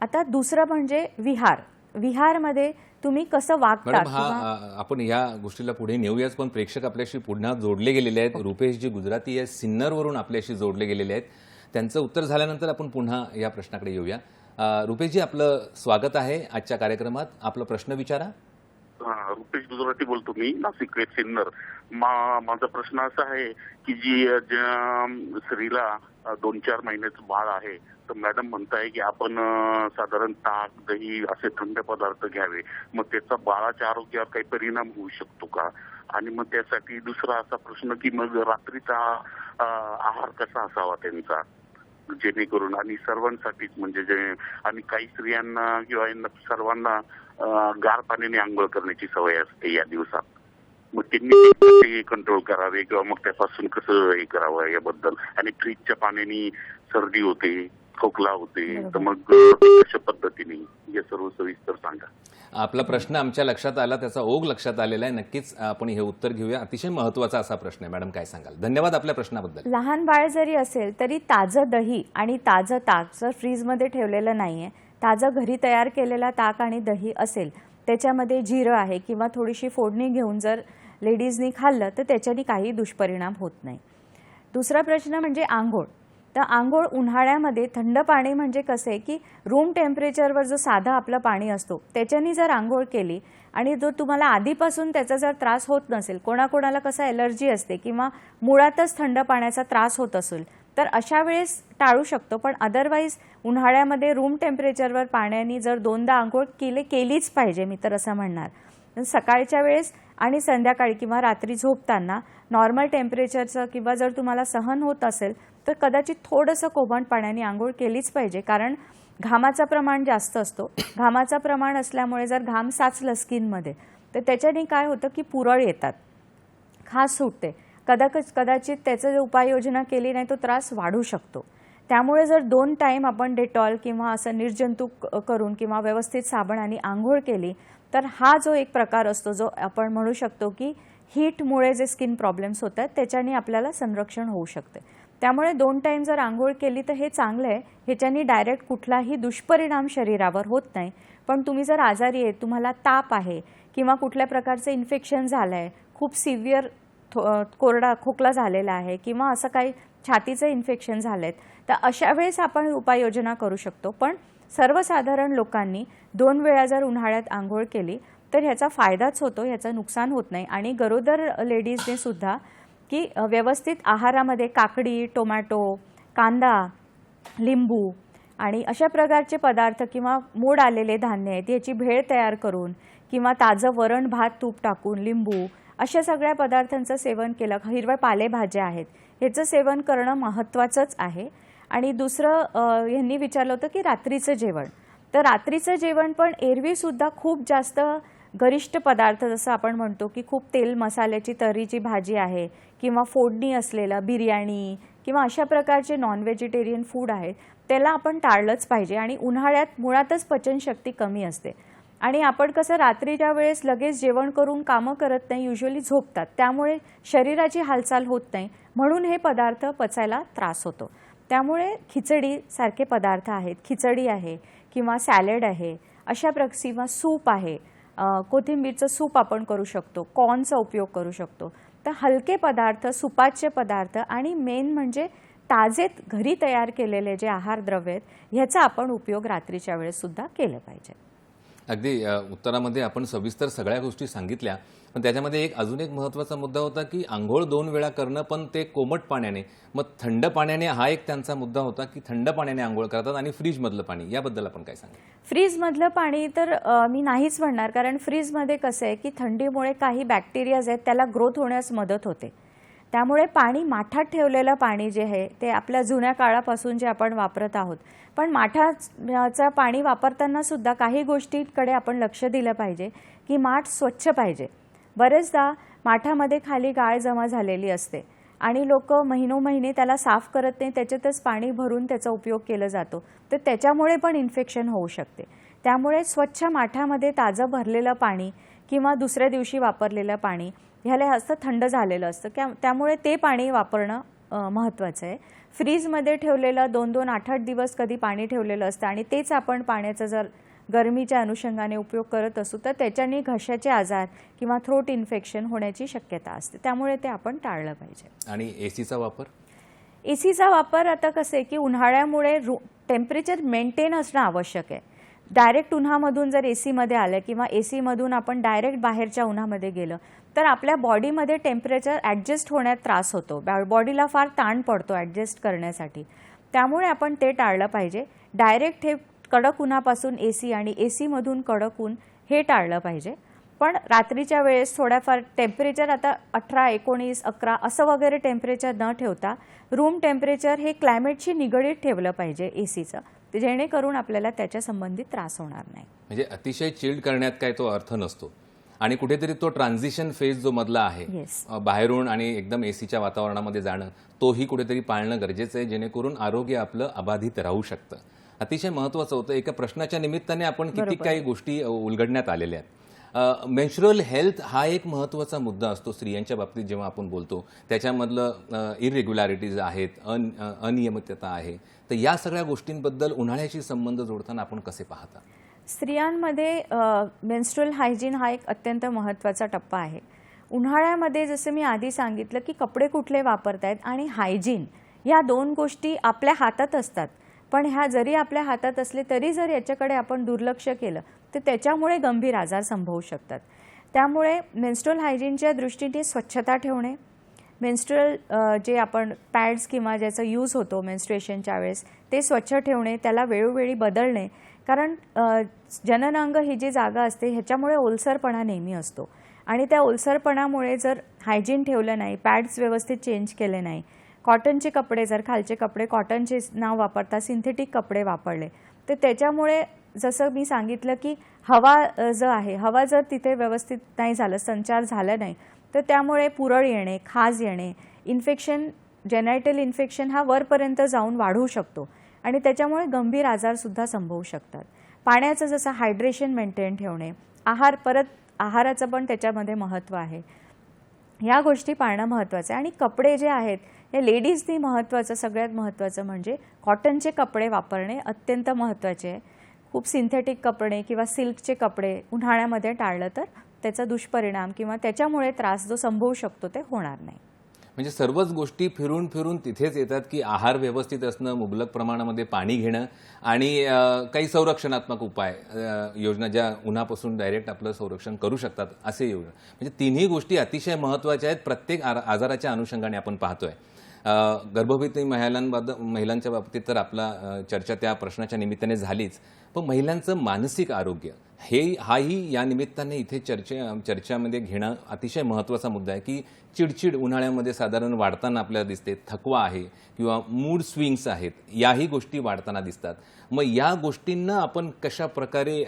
Speaker 2: आता दुसरं म्हणजे विहार. विहारमध्ये तुम्ही कसं वागता
Speaker 1: मॅडम हा
Speaker 2: किंवा
Speaker 1: आपण या गोष्टीला पुढे नेऊयाच, पण प्रेक्षक आपल्याशी पुन्हा जोडले गेलेले आहेत. रुपेशजी गुजराती आहे, सिन्नरवरून आपल्याशी जोडले गेलेले आहेत. त्यांचं उत्तर झाल्यानंतर आपण पुन्हा या प्रश्नाकडे येऊया. रुपेशजी, आपलं स्वागत आहे आजच्या कार्यक्रमात. आपला प्रश्न विचारा.
Speaker 4: रुपेश गुजराती बोलतो मी, नाशिक सिन्नर. माझा प्रश्न असा आहे की ज्या स्त्रीला 2-4 महिन्याचं बाळ आहे, तर मॅडम म्हणताय की आपण साधारण ताक, दही असे थंड पदार्थ घ्यावे. मग त्याचा बाळाच्या आरोग्यावर काही परिणाम होऊ शकतो का? आणि मग त्यासाठी दुसरा असा प्रश्न की मग रात्रीचा आहार कसा असावा त्यांचा, जेणेकरून आणि सर्वांसाठीच म्हणजे जे, आणि काही स्त्रियांना किंवा सर्वांना गार पाण्याने आंघोळ करण्याची सवय असते या दिवसात. मग त्यांनी कसे कंट्रोल करावे किंवा मग त्यापासून कसं हे करावं याबद्दल. आणि फ्रीजच्या पाण्याने सर्दी होते, खोकला होते, तर मग कशा पद्धतीने हे सर्व सविस्तर सांगा.
Speaker 1: आपला प्रश्न आमच्या लक्षात आला, त्याचा ओघ लक्षात आलेला आहे. नक्कीच आपण हे उत्तर घेऊया. अतिशय महत्त्वाचा असा प्रश्न आहे. मॅडम काय सांगाल? धन्यवाद आपल्या प्रश्नाबद्दल.
Speaker 2: लहान बाळ जरी असेल तरी ताजं दही आणि ताजं ताक जर फ्रीजमध्ये ठेवलेलं नाहीये, ताजं घरी तयार केलेला ताक आणि दही असेल, त्याच्यामध्ये जिरं आहे किंवा थोडीशी फोडणी घेऊन जर लेडीजनी खाल्लं तर त्याच्याने काही दुष्परिणाम होत नाही. दुसरा प्रश्न म्हणजे आंघोळ. तर आंघोळ उन्हाळ्यामध्ये थंड पाणी म्हणजे कसं आहे की रूम टेम्परेचरवर जो साधा आपलं पाणी असतो त्याच्यानी जर आंघोळ केली आणि जो तुम्हाला आधीपासून त्याचा जर त्रास होत नसेल, कोणाकोणाला कसं ॲलर्जी असते किंवा मुळातच थंड पाण्याचा त्रास होत असेल, तर अशा वेळेस टाळू शकतो. पण अदरवाईज उन्हाळ्यामध्ये रूम टेम्परेचरवर पाण्याने जर 2दा आंघोळ केलीच पाहिजे, मी तर असं म्हणणार. सकाळच्या वेळेस आणि संध्याकाळी किंवा रात्री झोपताना नॉर्मल टेम्परेचरचं किंवा जर तुम्हाला सहन होत असेल तर कदाचित थोडंसं कोमट पाण्याने आंघोळ केलीच पाहिजे, कारण घामाचं प्रमाण जास्त असतो. घामाचं प्रमाण असल्यामुळे जर घाम साचलं स्किनमध्ये तर त्याच्याने काय होतं की पुरळ येतात, खाज सुटते. कदाचित त्याचं उपाययोजना केली नाही तो त्रास वाढू शकतो. त्यामुळे जर 2 टाईम आपण डेटॉल किंवा असं निर्जंतुक करून किंवा व्यवस्थित साबणाने आंघोळ केली तर हा जो एक प्रकार असतो जो आपण म्हणू शकतो की हीटमुळे जे स्किन प्रॉब्लेम्स होतात त्याच्याने आपल्याला संरक्षण होऊ शकते. त्यामुळे 2 टाईम जर आंघोळ केली तर हे चांगलं आहे. ह्याच्यानी डायरेक्ट कुठलाही दुष्परिणाम शरीरावर होत नाही. पण तुम्ही जर आजारी आहे, तुम्हाला ताप आहे किंवा कुठल्या प्रकारचं इन्फेक्शन झालं आहे, खूप सिव्हिअर कोरडा खोकला झालेला आहे किंवा असं काही छातीचं इन्फेक्शन झालं आहे, तर अशा वेळेस आपण उपाययोजना करू शकतो. पण सर्वसाधारण लोकांनी 2 वेळा जर उन्हाळ्यात आंघोळ केली तर ह्याचा फायदाच होतो, ह्याचं नुकसान होत नाही. आणि गरोदर लेडीजने सुद्धा की व्यवस्थित आहारामध्ये काकडी, टोमॅटो, कांदा, लिंबू आणि अशा प्रकारचे पदार्थ किंवा मोड आलेले धान्य आहेत याची भेळ तयार करून किंवा ताजं वरण भात तूप टाकून लिंबू अशा सगळ्या पदार्थांचं सेवन केलं, हिरव्या पालेभाज्या आहेत, ह्याचं सेवन करणं महत्त्वाचंच आहे. आणि दुसरं यांनी विचारलं होतं की रात्रीचं जेवण. तर रात्रीचं जेवण पण एरवीसुद्धा खूप जास्त गरिष्ठ पदार्थ जसं आपण म्हणतो की खूप तेल मसाल्याची तर्रीची भाजी आहे किंवा फोडणी असलेलं बिर्याणी किंवा अशा प्रकारचे नॉन व्हेजिटेरियन फूड आहेत, त्याला आपण टाळलंच पाहिजे. आणि उन्हाळ्यात मुळातच पचनशक्ती कमी असते आणि आपण कसं रात्रीच्या वेळेस लगेच जेवण करून कामं करत नाही, युजली झोपतात, त्यामुळे शरीराची हालचाल होत नाही, म्हणून हे पदार्थ पचायला त्रास होतो. त्यामुळे खिचडी सारखे पदार्थ आहेत, खिचडी आहे किंवा सॅलड आहे, अशा किंवा सूप आहे, कोथिंबीरचं सूप आपण करू शकतो, कॉर्नचा उपयोग करू शकतो. तर हलके पदार्थ, सुपाचे पदार्थ आणि मेन म्हणजे ताजेत घरी तयार केलेले जे आहारद्रव्य आहेत ह्याचा आपण उपयोग रात्रीच्या वेळेस सुद्धा केलं पाहिजे.
Speaker 1: अगदी उत्तरामध्ये आपण सविस्तर सगळ्या गोष्टी सांगितल्या, पण त्याच्यामध्ये अजून एक महत्त्वाचा मुद्दा होता की आंघोळ 2 वेळा करणं, पण ते कोमट पाण्याने. मग थंड पाण्याने हा एक त्यांचा मुद्दा होता की थंड पाण्याने आंघोळ करतात आणि फ्रीजमधलं पाणी, याबद्दल आपण काय सांगा?
Speaker 2: फ्रीजमधलं पाणी तर मी नाहीच म्हणणार, कारण फ्रीजमध्ये कसं आहे की थंडीमुळे काही बॅक्टेरियाज आहेत त्याला ग्रोथ होण्यास मदत होते. त्यामुळे पाणी माठात ठेवलेलं पाणी जे आहे ते आपल्या जुन्या काळापासून जे आपण वापरत आहोत, पण माठाचं पाणी वापरताना सुद्धा काही गोष्टींकडे आपण लक्ष दिलं पाहिजे की माठ स्वच्छ पाहिजे. बरेचदा माठामध्ये खाली गाळ जमा झालेली असते आणि लोक महिनोमहिने त्याला साफ करत नाही, त्याच्यातच पाणी भरून त्याचा उपयोग केला जातो, तर त्याच्यामुळे पण इन्फेक्शन होऊ शकते. त्यामुळे स्वच्छ माठामध्ये ताजं भरलेलं पाणी किंवा दुसऱ्या दिवशी वापरलेलं पाणी ह्याला असं थंड झालेलं असतं, त्यामुळे ते पाणी वापरणं महत्त्वाचं आहे. फ्रीजमध्ये ठेवलेलं 2-2, 8-8 दिवस कधी पाणी ठेवलेलं असतं आणि तेच आपण पाण्याचं जर गरमीच्या अनुषंगाने उपयोग करत असू तर त्याच्याने घशाचे आजार किंवा थ्रोट इन्फेक्शन होण्याची शक्यता असते, त्यामुळे ते आपण टाळलं पाहिजे.
Speaker 1: आणि एसीचा वापर?
Speaker 2: एसीचा वापर आता कसं आहे की उन्हाळ्यामुळे टेम्परेचर मेंटेन असणं आवश्यक आहे. डायरेक्ट उन्हामधून जर एसीमध्ये आलं किंवा एसीमधून आपण डायरेक्ट बाहेरच्या उन्हामध्ये गेलं तर आपल्या बॉडीमध्ये टेम्परेचर ॲडजस्ट होण्यात त्रास होतो, बॉडीला फार ताण पडतो ॲडजस्ट करण्यासाठी, त्यामुळे आपण ते टाळलं पाहिजे. डायरेक्ट हे कडक उन्हापासून एसी आणि एसीमधून कडक ऊन हे टाळलं पाहिजे. पण रात्रीच्या वेळेस थोड्याफार टेम्परेचर आता 18, 19, 11 असं वगैरे टेम्परेचर न ठेवता रूम टेम्परेचर हे क्लायमेटशी निगडीत ठेवलं पाहिजे एसीचं, जेणेकरून आपल्याला त्याच्या संबंधित त्रास होणार नाही.
Speaker 1: म्हणजे अतिशय चिल्ड करण्यात काय तो अर्थ नसतो आणि कुठेतरी तो ट्रान्झिशन फेज जो मधला आहे बाहेरून आणि एकदम एसीच्या वातावरणामध्ये जाणं, तोही कुठेतरी पाळणं गरजेचं आहे, जेणेकरून आरोग्य आपलं अबाधित राहू शकतं. अतिशय महत्त्वाचं होतं. एका प्रश्नाच्या निमित्ताने आपण किती काही गोष्टी उलगडण्यात आलेल्या आहेत. मेन्स्ट्रुअल हेल्थ हा एक महत्त्वाचा मुद्दा असतो स्त्रियांच्या बाबतीत जेव्हा आपण बोलतो, त्याच्यामधलं इरेग्युलॅरिटीज आहेत, अनियमितता आहे, तर या सगळ्या गोष्टींबद्दल उन्हाळ्याशी संबंध जोडताना आपण कसे पाहता?
Speaker 2: स्त्रियांमध्ये मेन्स्ट्रुअल हायजीन हा एक अत्यंत महत्त्वाचा टप्पा आहे. उन्हाळ्यामध्ये जसं मी आधी सांगितलं की कपडे कुठले वापरतायत आणि हायजीन या दोन गोष्टी आपल्या हातात असतात, पण ह्या जरी आपल्या हातात असले तरी जर याच्याकडे आपण दुर्लक्ष केलं तर त्याच्यामुळे गंभीर आजार संभवू शकतात. त्यामुळे मेन्स्ट्रुअल हायजीनच्या दृष्टीने स्वच्छता ठेवणे, मेन्स्ट्रुअल जे आपण पॅड्स किंवा ज्याचा यूज होतो मेन्स्ट्रुएशनच्या वेळेस ते स्वच्छ ठेवणे, त्याला वेळोवेळी बदलणे, कारण जननांग ही जी जागा असते ह्याच्यामुळे ओलसरपणा नेहमी असतो आणि त्या ओलसरपणामुळे जर हायजीन ठेवलं नाही, पॅड्स व्यवस्थित चेंज केले नाही, कॉटनचे कपडे जर खालचे कपडे कॉटनचे नाव वापरता सिंथेटिक कपडे वापरले तर त्याच्यामुळे जसं मी सांगितलं की हवा जर तिथे व्यवस्थित नाही झालं, संचार झाला नाही तर त्यामुळे पुरळ येणे, खाज येणे, इन्फेक्शन, जेनायटल इन्फेक्शन हा वरपर्यंत जाऊन वाढू शकतो आणि त्याच्यामुळे गंभीर आजारसुद्धा संभवू शकतात. पाण्याचं जसं हायड्रेशन मेंटेन ठेवणे, आहाराचं पण त्याच्यामध्ये महत्त्व आहे. ह्या गोष्टी पाळणं महत्त्वाचं आहे. आणि कपडे जे आहेत हे लेडीजनी सगळ्यात महत्त्वाचं म्हणजे कॉटनचे कपडे वापरणे अत्यंत महत्त्वाचे आहे. खूप सिंथेटिक कपडे किंवा सिल्कचे कपडे उन्हाळ्यामध्ये टाळलं तर त्याचा दुष्परिणाम किंवा त्याच्यामुळे त्रास जो संभवू शकतो ते होणार नाही.
Speaker 1: म्हणजे सर्वच गोष्टी फिरून फिरून तिथेच येतात की आहार व्यवस्थित असणं, मुबलक प्रमाणामध्ये पाणी घेणं आणि काही संरक्षणात्मक उपाय योजना ज्या उन्हापासून डायरेक्ट आपलं संरक्षण करू शकतात असे योजना, म्हणजे तिन्ही गोष्टी अतिशय महत्त्वाच्या आहेत प्रत्येक आजाराच्या अनुषंगाने आपण पाहतोय. गर्भवती महिलांच्या बाबतीत तर आपला चर्चा त्या प्रश्नाच्या निमित्ताने झालीच, पण महिलांचं मानसिक आरोग्य हाही या निमित्ताने इथे चर्चामध्ये घेणं अतिशय महत्त्वाचा मुद्दा आहे की चिडचिड उन्हाळ्यामध्ये साधारण वाढताना आपल्याला दिसते, थकवा आहे किंवा मूड स्विंग्स आहेत, याही गोष्टी वाढताना दिसतात. मग या गोष्टींना आपण कशा प्रकारे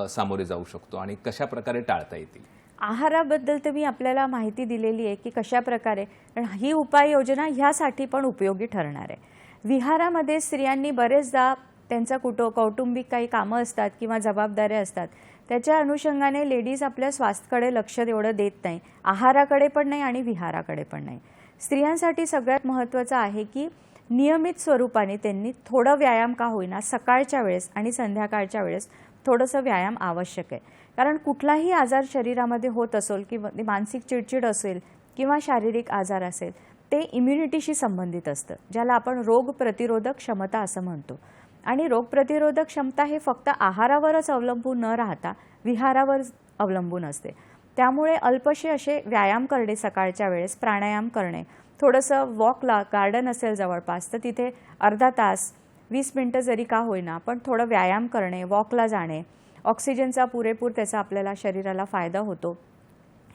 Speaker 1: सामोरे जाऊ शकतो आणि कशा प्रकारे टाळता येतील?
Speaker 2: आहाराबद्दल तर मी आपल्याला माहिती दिलेली आहे की कशा प्रकारे, ही उपाययोजना ह्यासाठी पण उपयोगी ठरणार आहे. विहारामध्ये स्त्रियांनी बरेचदा त्यांचा कौटुंबिक काही कामं असतात किंवा जबाबदाऱ्या असतात, त्याच्या अनुषंगाने लेडीज आपल्या स्वास्थ्याकडे लक्ष एवढं देत नाही, आहाराकडे पण नाही आणि विहाराकडे पण नाही. स्त्रियांसाठी सगळ्यात महत्त्वाचं आहे की नियमित स्वरूपाने त्यांनी थोडं व्यायाम का होईना सकाळच्या वेळेस आणि संध्याकाळच्या वेळेस थोडंसं व्यायाम आवश्यक आहे. कारण कुठलाही आजार शरीरामध्ये होत असेल किंवा मानसिक चिडचिड असेल किंवा शारीरिक आजार असेल ते इम्युनिटीशी संबंधित असतं, ज्याला आपण रोग प्रतिरोधक क्षमता असं म्हणतो. आणि रोगप्रतिरोधक क्षमता हे फक्त आहारावरच अवलंबून न राहता विहारावर अवलंबून असते. त्यामुळे अल्पशे असे व्यायाम करणे, सकाळच्या वेळेस प्राणायाम करणे, थोडंसं वॉकला गार्डन असेल जवळपास तर तिथे अर्धा तास 20 मिनटं जरी का होईना पण थोडं व्यायाम करणे, वॉकला जाणे, ऑक्सिजनचा पुरेपूर त्याचा आपल्याला शरीराला फायदा होतो,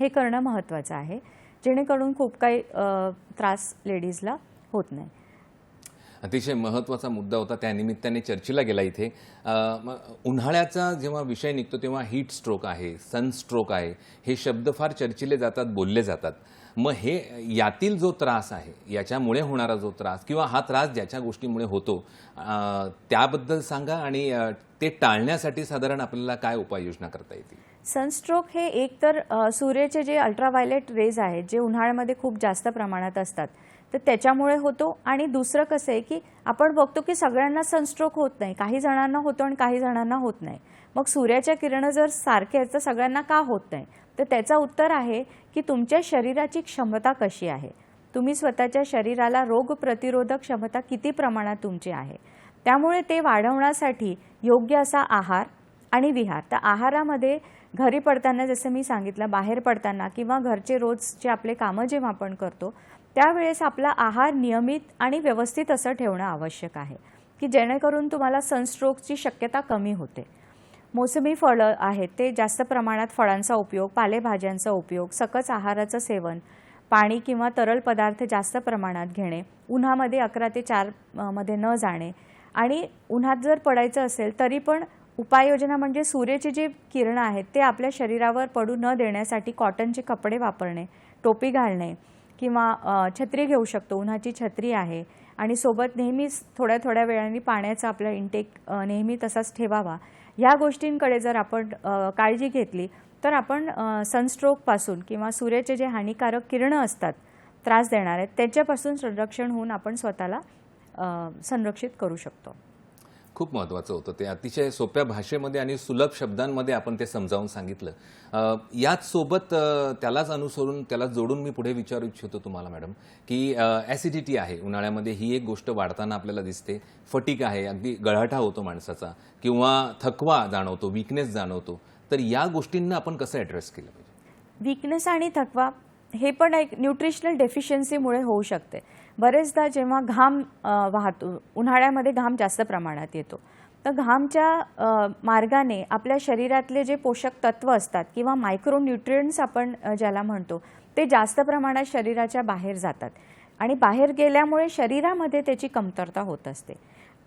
Speaker 2: हे करणं महत्त्वाचं आहे, जेणेकरून खूप काही त्रास लेडीजला होत नाही.
Speaker 1: अतिशय महत्त्वाचा मुद्दा होता, त्या निमित्ताने चर्चेला गेला इथे. उन्हाळ्याचा जेव्हा विषय निघतो तेव्हा हीट स्ट्रोक आहे, सनस्ट्रोक आहे, हे शब्द फार चर्चिले जातात, बोलले जातात. मग हे यातील जो त्रास आहे, याच्यामुळे होणारा जो त्रास किंवा हा त्रास ज्याच्या गोष्टीमुळे होतो त्याबद्दल सांगा आणि ते टाळण्यासाठी साधारण आपल्याला काय उपाययोजना करता येतील?
Speaker 2: सनस्ट्रोक हे एक तर सूर्याचे जे अल्ट्राव्हायलेट रेज आहेत जे उन्हाळ्यामध्ये खूप जास्त प्रमाणात असतात तर त्याच्यामुळे होतो. आणि दुसरं कसं आहे की आपण बघतो की सगळ्यांना सनस्ट्रोक होत नाही, काही जणांना होतो आणि काही जणांना होत नाही. मग सूर्याच्या किरणं जर सारखे आहेत तर सगळ्यांना का होत नाही? तर त्याचं उत्तर आहे की तुमच्या शरीराची क्षमता कशी आहे, तुम्ही स्वतःच्या शरीराला रोग प्रतिरोधक क्षमता किती प्रमाणात तुमची आहे. त्यामुळे ते वाढवण्यासाठी योग्य असा आहार आणि विहार. तर आहारामध्ये घरी पडताना जसं मी सांगितलं, बाहेर पडताना किंवा घरचे रोजचे आपले कामं जेव्हा आपण करतो त्यावेळेस आपला आहार नियमित आणि व्यवस्थित असं ठेवणं आवश्यक आहे की जेणेकरून तुम्हाला सनस्ट्रोकची शक्यता कमी होते. मोसमी फळं आहेत ते जास्त प्रमाणात, फळांचा उपयोग, पालेभाज्यांचा उपयोग, सकस आहाराचं सेवन, पाणी किंवा तरल पदार्थ जास्त प्रमाणात घेणे, उन्हामध्ये 11 ते 4 मध्ये न जाणे आणि उन्हात जर पडायचं असेल तरी पण उपाययोजना म्हणजे सूर्याची जी किरणं आहेत ते आपल्या शरीरावर पडू न देण्यासाठी कॉटनचे कपडे वापरणे, टोपी घालणे किंवा छत्री घेऊ शकतो, उन्हाची छत्री आहे आणि सोबत नेहमीच थोड्या थोड्या वेळाने पाण्याचा आपला इंटेक नेहमी तसाच ठेवावा. ह्या गोष्टींकडे जर आपण काळजी घेतली तर आपण सनस्ट्रोकपासून किंवा सूर्याचे जे हानिकारक किरणं असतात त्रास देणार आहेत त्याच्यापासून संरक्षण होऊन आपण स्वतःला संरक्षित करू शकतो.
Speaker 1: खूप महत्त्वाचं होतं ते. अतिशय सोप्या भाषेमध्ये आणि सुलभ शब्दांमध्ये आपण ते समजावून सांगितलं. याच सोबत त्यालाच अनुसरून, त्याला जोडून मी पुढे विचारू इच्छितो तुम्हाला मॅडम, की ॲसिडिटी आहे उन्हाळ्यामध्ये, ही एक गोष्ट वाढताना आपल्याला दिसते. फटीक आहे, अगदी गळहटा होतो माणसाचा, किंवा थकवा जाणवतो, वीकनेस जाणवतो. तर या गोष्टींना आपण कसं ॲड्रेस केलं पाहिजे?
Speaker 2: वीकनेस आणि थकवा हे पण एक न्यूट्रिशनल डेफिशियन्सीमुळे होऊ शकते. बरेचदा जेव्हा घाम वाहतो, उन्हाळ्यामध्ये घाम जास्त प्रमाणात येतो, तर घामच्या मार्गाने आपल्या शरीरातले जे पोषक तत्व असतात किंवा मायक्रोन्यूट्रियंट्स आपण ज्याला म्हणतो ते जास्त प्रमाणात शरीराच्या बाहेर जातात आणि बाहेर गेल्यामुळे शरीरामध्ये त्याची कमतरता होत असते.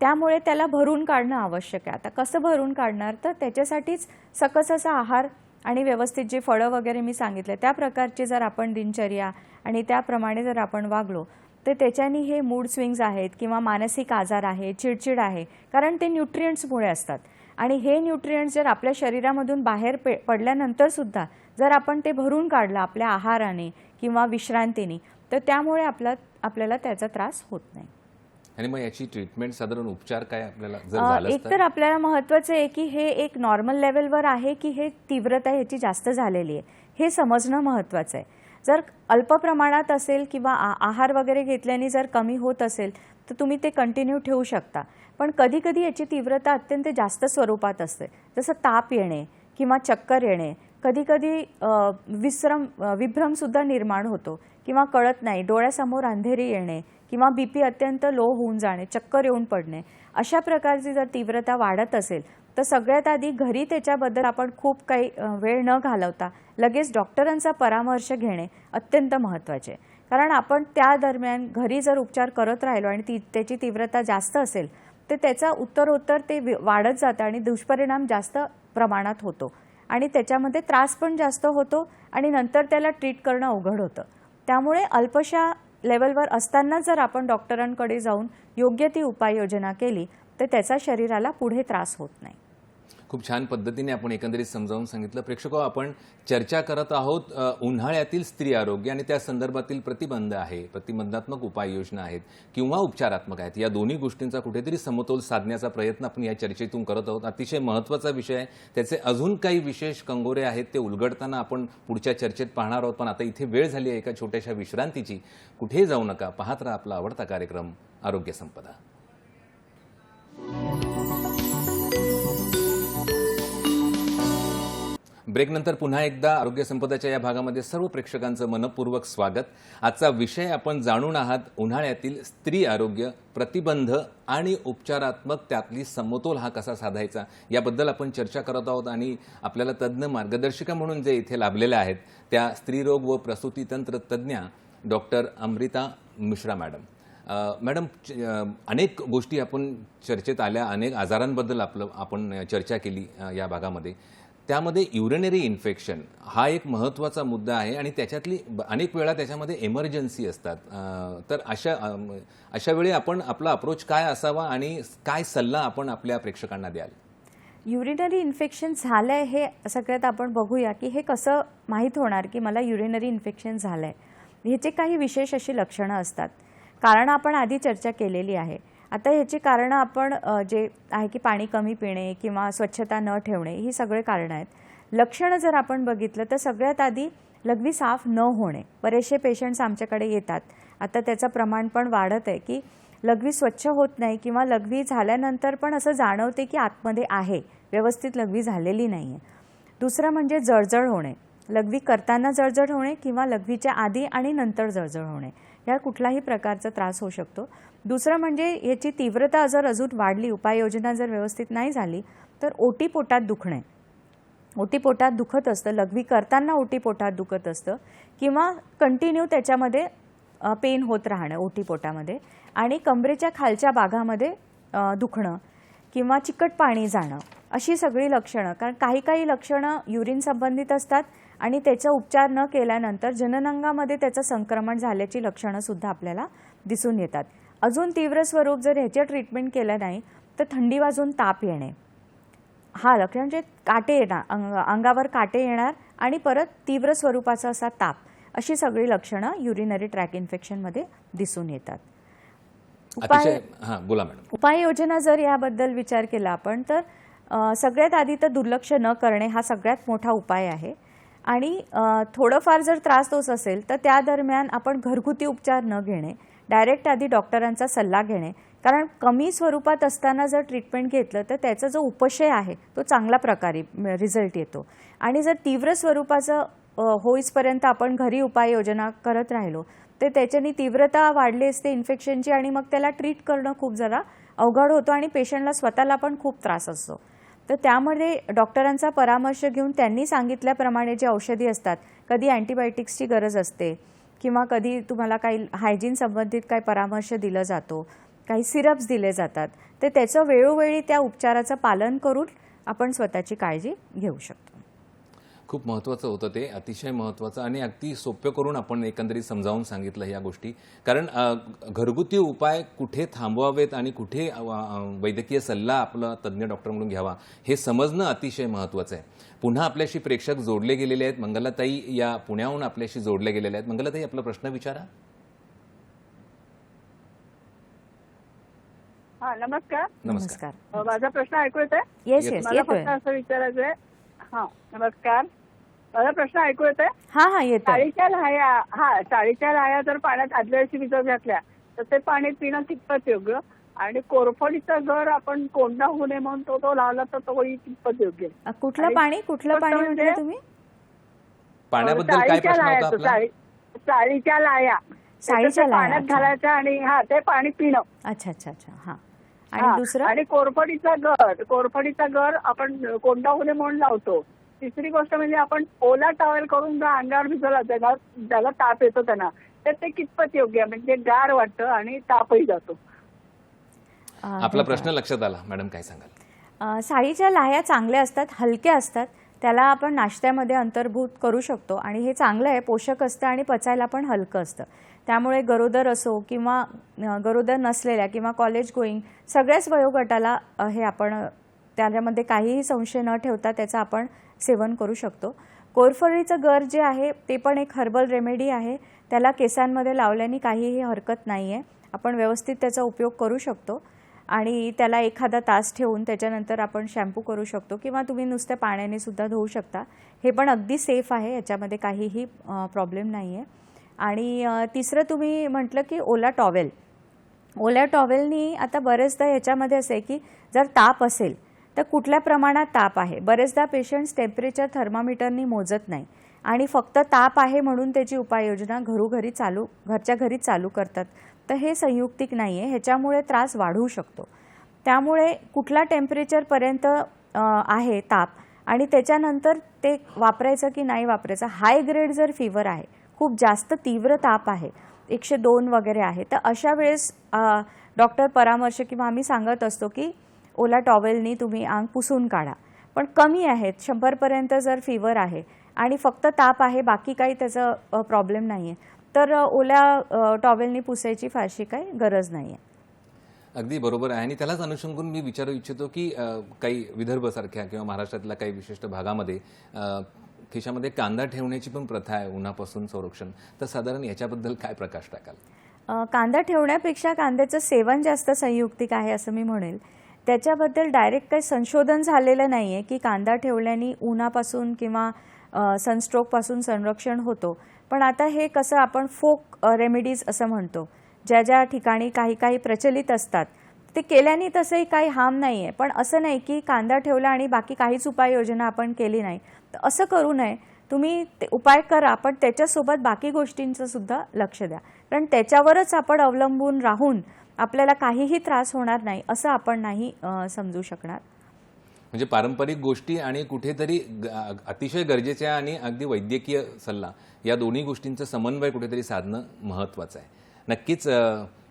Speaker 2: त्यामुळे त्याला भरून काढणं आवश्यक आहे. आता कसं भरून काढणार? तर त्याच्यासाठीच सकस असा आहार आणि व्यवस्थित जे फळं वगैरे मी सांगितले त्या प्रकारची जर आपण दिनचर्या आणि त्याप्रमाणे जर आपण वागलो तर त्याच्यानी हे मूड स्विंग्स आहेत किंवा मानसिक आजार आहे, चिडचिड आहे, कारण ते न्यूट्रियंट्समुळे असतात आणि हे न्यूट्रियंट्स जर आपल्या शरीरामधून बाहेर पडल्यानंतर सुद्धा जर आपण ते भरून काढलं आपल्या आहाराने किंवा विश्रांतीने तर त्यामुळे आपल्याला त्याचा त्रास होत नाही.
Speaker 1: आणि मग याची ट्रीटमेंट, साधारण उपचार काय आपल्याला जर झालं?
Speaker 2: एक तर आपल्याला महत्त्वाचं आहे की हे एक नॉर्मल लेवलवर आहे की हे तीव्रता ह्याची जास्त झालेली आहे हे समजणं महत्त्वाचं आहे. जर अल्प प्रमाणात असेल किंवा आहार वगैरे घेतल्याने जर कमी होत असेल तर तुम्ही ते कंटिन्यू ठेवू शकता. पण कधी कधी याची तीव्रता अत्यंत जास्त स्वरूपात असते, जसं ताप येणे किंवा चक्कर येणे, कधी कधी विभ्रमसुद्धा निर्माण होतो किंवा कळत नाही, डोळ्यासमोर अंधेरी येणे किंवा BP अत्यंत लो होऊन जाणे, चक्कर येऊन पडणे, अशा प्रकारची जर तीव्रता वाढत असेल तर सगळ्यात आधी घरी त्याच्याबद्दल आपण खूप काही वेळ न घालवता लगेच डॉक्टरांचा परामर्श घेणे अत्यंत महत्त्वाचे आहे. कारण आपण त्या दरम्यान घरी जर उपचार करत राहिलो आणि त्याची तीव्रता जास्त असेल तर त्याचा उत्तरोत्तर ते वाढत जातं आणि दुष्परिणाम जास्त प्रमाणात होतो आणि त्याच्यामध्ये त्रास पण जास्त होतो आणि नंतर त्याला ट्रीट करणं अवघड होतं. त्यामुळे अल्पशा लेवलवर असताना जर आपण डॉक्टरांकडे जाऊन योग्य ती उपाययोजना केली तर त्याचा शरीराला पुढे त्रास होत नाही.
Speaker 1: खूप छान पद्धतीने आपण एकंदरीत समजावून सांगितलं. प्रेक्षको, आपण चर्चा करत आहोत उन्हाळ्यातील स्त्री आरोग्य आणि त्या संदर्भातील प्रतिबंध आहे, प्रतिबंधात्मक उपाययोजना आहेत किंवा उपचारात्मक आहेत. या दोन्ही गोष्टींचा कुठेतरी समतोल साधण्याचा प्रयत्न आपण या चर्चेतून करत आहोत. अतिशय महत्त्वाचा विषय आहे. त्याचे अजून काही विशेष कंगोरे आहेत ते उलगडताना आपण पुढच्या चर्चेत पाहणार आहोत. पण आता इथे वेळ झाली आहे एका छोट्याशा विश्रांतीची. कुठेही जाऊ नका, पाहत राहा आपला आवडता कार्यक्रम आरोग्य संपदा. ब्रेकनंतर पुन्हा एकदा आरोग्य संपदाच्या या भागामध्ये सर्व प्रेक्षकांचं मनपूर्वक स्वागत. आजचा विषय आपण जाणून आहात उन्हाळ्यातील स्त्री आरोग्य, प्रतिबंध आणि उपचारात्मक त्यातली समतोल हा कसा साधायचा याबद्दल आपण चर्चा करत आहोत. आणि आपल्याला तज्ज्ञ मार्गदर्शिका म्हणून जे इथे लाभलेल्या आहेत त्या स्त्रीरोग व प्रसूतीतंत्र तज्ज्ञ doctor Amrita Mishra madam. Madam, अनेक गोष्टी आपण चर्चेत आल्या, अनेक आजारांबद्दल आपण चर्चा केली या भागामध्ये. त्यामध्ये युरिनरी इन्फेक्शन हा एक महत्त्वाचा मुद्दा आहे आणि त्याच्यातली अनेक वेळा त्याच्यामध्ये एमर्जन्सी असतात. तर अशा वेळी आपण आपला अप्रोच काय असावा आणि काय सल्ला आपण आपल्या प्रेक्षकांना द्याल?
Speaker 2: युरिनरी इन्फेक्शन झालं आहे हे सगळ्यात आपण बघूया की हे कसं माहीत होणार की मला युरिनरी इन्फेक्शन झालं आहे. ह्याचे काही विशेष अशी लक्षणं असतात. कारण आपण आधी चर्चा केलेली आहे. आता ह्याची कारणं आपण जे आहे की पाणी कमी पिणे किंवा स्वच्छता न ठेवणे ही सगळे कारणं आहेत. लक्षणं जर आपण बघितलं तर सगळ्यात आधी लघवी साफ न होणे. बरेचसे पेशंट्स आमच्याकडे येतात, आता त्याचं प्रमाण पण वाढत आहे की लघवी स्वच्छ होत नाही किंवा लघवी झाल्यानंतर पण असं जाणवते की आतमध्ये आहे, व्यवस्थित लघवी झालेली नाही आहे. दुसरं म्हणजे जळजळ होणे, लघवी करताना जळजळ होणे किंवा लघवीच्या आधी आणि नंतर जळजळ होणे, या कुठलाही प्रकारचा त्रास होऊ शकतो. दुसरं म्हणजे याची तीव्रता जर अजून वाढली, उपाययोजना जर व्यवस्थित नाही झाली तर ओटी पोटात दुखणे. ओटी पोटात दुखत असतं, लघवी करताना ओटी पोटात दुखत असतं किंवा कंटिन्यू त्याच्यामध्ये पेन होत राहणं ओटी पोटामध्ये, आणि कमरेच्या खालच्या भागामध्ये दुखणं किंवा चिकट पाणी जाणं, अशी सगळी लक्षणं. कारण काही काही लक्षणं युरिन संबंधित असतात आणि त्याचा उपचार न केल्यानंतर जननांगामध्ये त्याचं संक्रमण झाल्याची लक्षणंसुद्धा आपल्याला दिसून येतात. अजून तीव्र स्वरूप जर ह्याचे ट्रीटमेंट केलं नाही तर थंडी वाजून ताप येणे, हा लक्षण म्हणजे काटे येणार, अंगावर काटे येणार आणि परत तीव्र स्वरूपाचा असा ताप, अशी सगळी लक्षणं युरिनरी ट्रॅक इन्फेक्शनमध्ये दिसून येतात.
Speaker 1: बोला मॅडम.
Speaker 2: उपाययोजना जर याबद्दल विचार केला आपण तर सगळ्यात आधी तर दुर्लक्ष न करणे हा सगळ्यात मोठा उपाय आहे. आणि थोडंफार जर त्रास होत असेल तर त्या दरम्यान आपण घरगुती उपचार न घेणे, डायरेक्ट आधी डॉक्टरांचा सल्ला घेणे. कारण कमी स्वरूपात असताना जर ट्रीटमेंट घेतलं तर त्याचा जो उपशय आहे तो चांगल्या प्रकारे रिझल्ट येतो. आणि जर तीव्र स्वरूपाचं होईपर्यंत आपण घरी उपाययोजना करत राहिलो तर त्याच्यानी तीव्रता वाढली असते इन्फेक्शनची आणि मग त्याला ट्रीट करणं खूप जरा अवघड होतं आणि पेशंटला स्वतःला पण खूप त्रास असतो. तर त्यामध्ये डॉक्टरांचा परामर्श घेऊन त्यांनी सांगितल्याप्रमाणे जे औषधी असतात, कधी अँटीबायोटिक्सची गरज असते किंवा कधी तुम्हाला काही हायजीन संबंधित काही परामर्श दिला जातो, काही सिरप्स दिले जातात, तर त्याचं वेळोवेळी त्या उपचाराचं पालन करून आपण स्वतःची काळजी घेऊ शकतो.
Speaker 1: खूप महत्त्वाचं होतं ते, अतिशय महत्त्वाचं आणि अगदी सोपं करून आपण एकंदरीत समजावून सांगितलं या गोष्टी. कारण घरगुती उपाय कुठे थांबवावेत आणि कुठे वैद्यकीय सल्ला आपला तज्ज्ञ डॉक्टरकडून घ्यावा हे समजणं अतिशय महत्त्वाचं आहे. पुन्हा आपल्याशी प्रेक्षक जोडले गेलेले आहेत. मंगलाताई या पुण्याहून आपल्याशी जोडले गेलेले आहेत. मंगलाताई, आपला प्रश्न विचारा.
Speaker 5: हा, नमस्कार.
Speaker 2: नमस्कार.
Speaker 5: माझा प्रश्न ऐकू येतोय?
Speaker 2: येस येस,
Speaker 5: मला
Speaker 2: येतोय.
Speaker 5: फक्त असं विचारायचं आहे. हा, नमस्कार. माझा प्रश्न ऐकू येतोय?
Speaker 2: हा येतोय.
Speaker 5: चाळीच्या लाह्या जर पाण्यात आदल्या दिवशी भिजत घातल्या तर ते पाणी पिणं कितपत योग्य? आणि कोरफडीचा जर आपण कोंडा होऊ नये म्हणून तो लावला तर तोही कितपत योग्य?
Speaker 2: कुठलं पाणी म्हटलं तुम्ही?
Speaker 1: पाण्याबद्दल काय प्रश्न होता आपला?
Speaker 5: चाळीच्या लाह्या पाण्यात घालायच्या आणि ते पाणी पिणं.
Speaker 2: अच्छा. हा. आणि दुसरं?
Speaker 5: आणि कोरफडीचा गर आपण कोंडा होणे म्हणून लावतो. तिसरी गोष्ट म्हणजे आपण ओला टॉवेल करून जर अंगावर भिजवला ज्याला ताप येतो त्यांना, तर ते कितपत योग्य आहे? म्हणजे गार वाटतं आणि तापही जातो.
Speaker 1: आपला प्रश्न लक्षात आला. मॅडम, काय सांगाल?
Speaker 2: साळीच्या लाह्या चांगल्या असतात, हलक्या असतात, त्याला आपण नाश्त्यामध्ये अंतर्भूत करू शकतो आणि हे चांगलं आहे, पोषक असतं आणि पचायला पण हलकं असतं. त्यामुळे गरोदर असो किंवा गरोदर नसलेल्या किंवा कॉलेज गोईंग सगळ्याच वयोगटाला हे आपण त्याच्यामध्ये काहीही संशय न ठेवता त्याचं आपण सेवन करू शकतो. कोरफडीचं गर जे आहे ते पण एक हर्बल रेमेडी आहे. त्याला केसांमध्ये लावल्याने काहीही हरकत नाही आहे. आपण व्यवस्थित त्याचा उपयोग करू शकतो आणि त्याला एखादा तास ठेवून त्याच्यानंतर आपण शॅम्पू करू शकतो किंवा तुम्ही नुसत्या पाण्याने सुद्धा धुवू शकता. हे पण अगदी सेफ आहे, याच्यामध्ये काहीही प्रॉब्लेम नाही आहे. आणि तिसरं तुम्ही म्हटलं की ओला टॉवेल. ओल्या टॉवेलनी आता बरेचदा याच्यामध्ये असे की जर ताप असेल तर कुठल्या प्रमाणात ताप आहे. बरेचदा पेशंट्स टेम्परेचर थर्मामीटरनी मोजत नाही आणि फक्त ताप आहे म्हणून त्याची उपाययोजना घरच्या घरी चालू करतात. तर हे संयुक्तिक नाही आहे, ह्याच्यामुळे त्रास वाढू शकतो. त्यामुळे कुठला टेम्परेचरपर्यंत आहे ताप आणि त्याच्यानंतर ते वापरायचं की नाही वापरायचं. हाय ग्रेड जर फिवर आहे, खूप जास्त तीव्र ताप आहे, 102 वगैरे आहे, तर अशा वेळेस डॉक्टर परामर्श किंवा आम्ही सांगत असतो की ओला टॉवेलनी तुम्ही अंग पुसून काढा. पण कमी आहेत, 100पर्यंत जर फिवर आहे आणि फक्त ताप आहे, बाकी काही त्याचं प्रॉब्लेम नाही आहे, तर ओल्या टॉवेलनी पुसायची फारशी काही गरज नाही आहे.
Speaker 1: अगदी बरोबर आहे. आणि त्यालाच अनुषंगून मी विचारू इच्छितो की काही विदर्भसारख्या किंवा महाराष्ट्रातल्या काही विशिष्ट भागामध्ये खिशामध्ये कांदा ठेवण्याची पण प्रथा आहे उन्हापासून संरक्षण. तर साधारण याच्याबद्दल काय प्रकाश टाकाल?
Speaker 2: कांदा ठेवण्यापेक्षा कांद्याचं सेवन जास्त संयुक्तिक आहे असं मी म्हणेल. त्याच्याबद्दल डायरेक्ट काही संशोधन झालेलं नाही आहे की कांदा ठेवल्याने उन्हापासून किंवा सनस्ट्रोकपासून संरक्षण होतो. पण आता हे कसं आपण फोक रेमेडीज असं म्हणतो, ज्या ज्या ठिकाणी काही काही प्रचलित असतात ते केल्याने तसंही काही हार्म नाही आहे. पण असं नाही की कांदा ठेवला आणि बाकी काहीच उपाययोजना आपण केली नाही, तर असं करू नये. तुम्ही ते उपाय करा, पण त्याच्यासोबत बाकी गोष्टींचं सुद्धा लक्ष द्या, कारण त्याच्यावरच आपण अवलंबून राहून आपल्याला काहीही त्रास होणार नाही असं आपण नाही समजू शकणार.
Speaker 1: म्हणजे पारंपरिक गोष्टी आणि कुठेतरी अतिशय गरजेच्या आणि अगदी वैद्यकीय सल्ला या दोन्ही गोष्टींचं समन्वय कुठेतरी साधणं महत्त्वाचं आहे. नक्कीच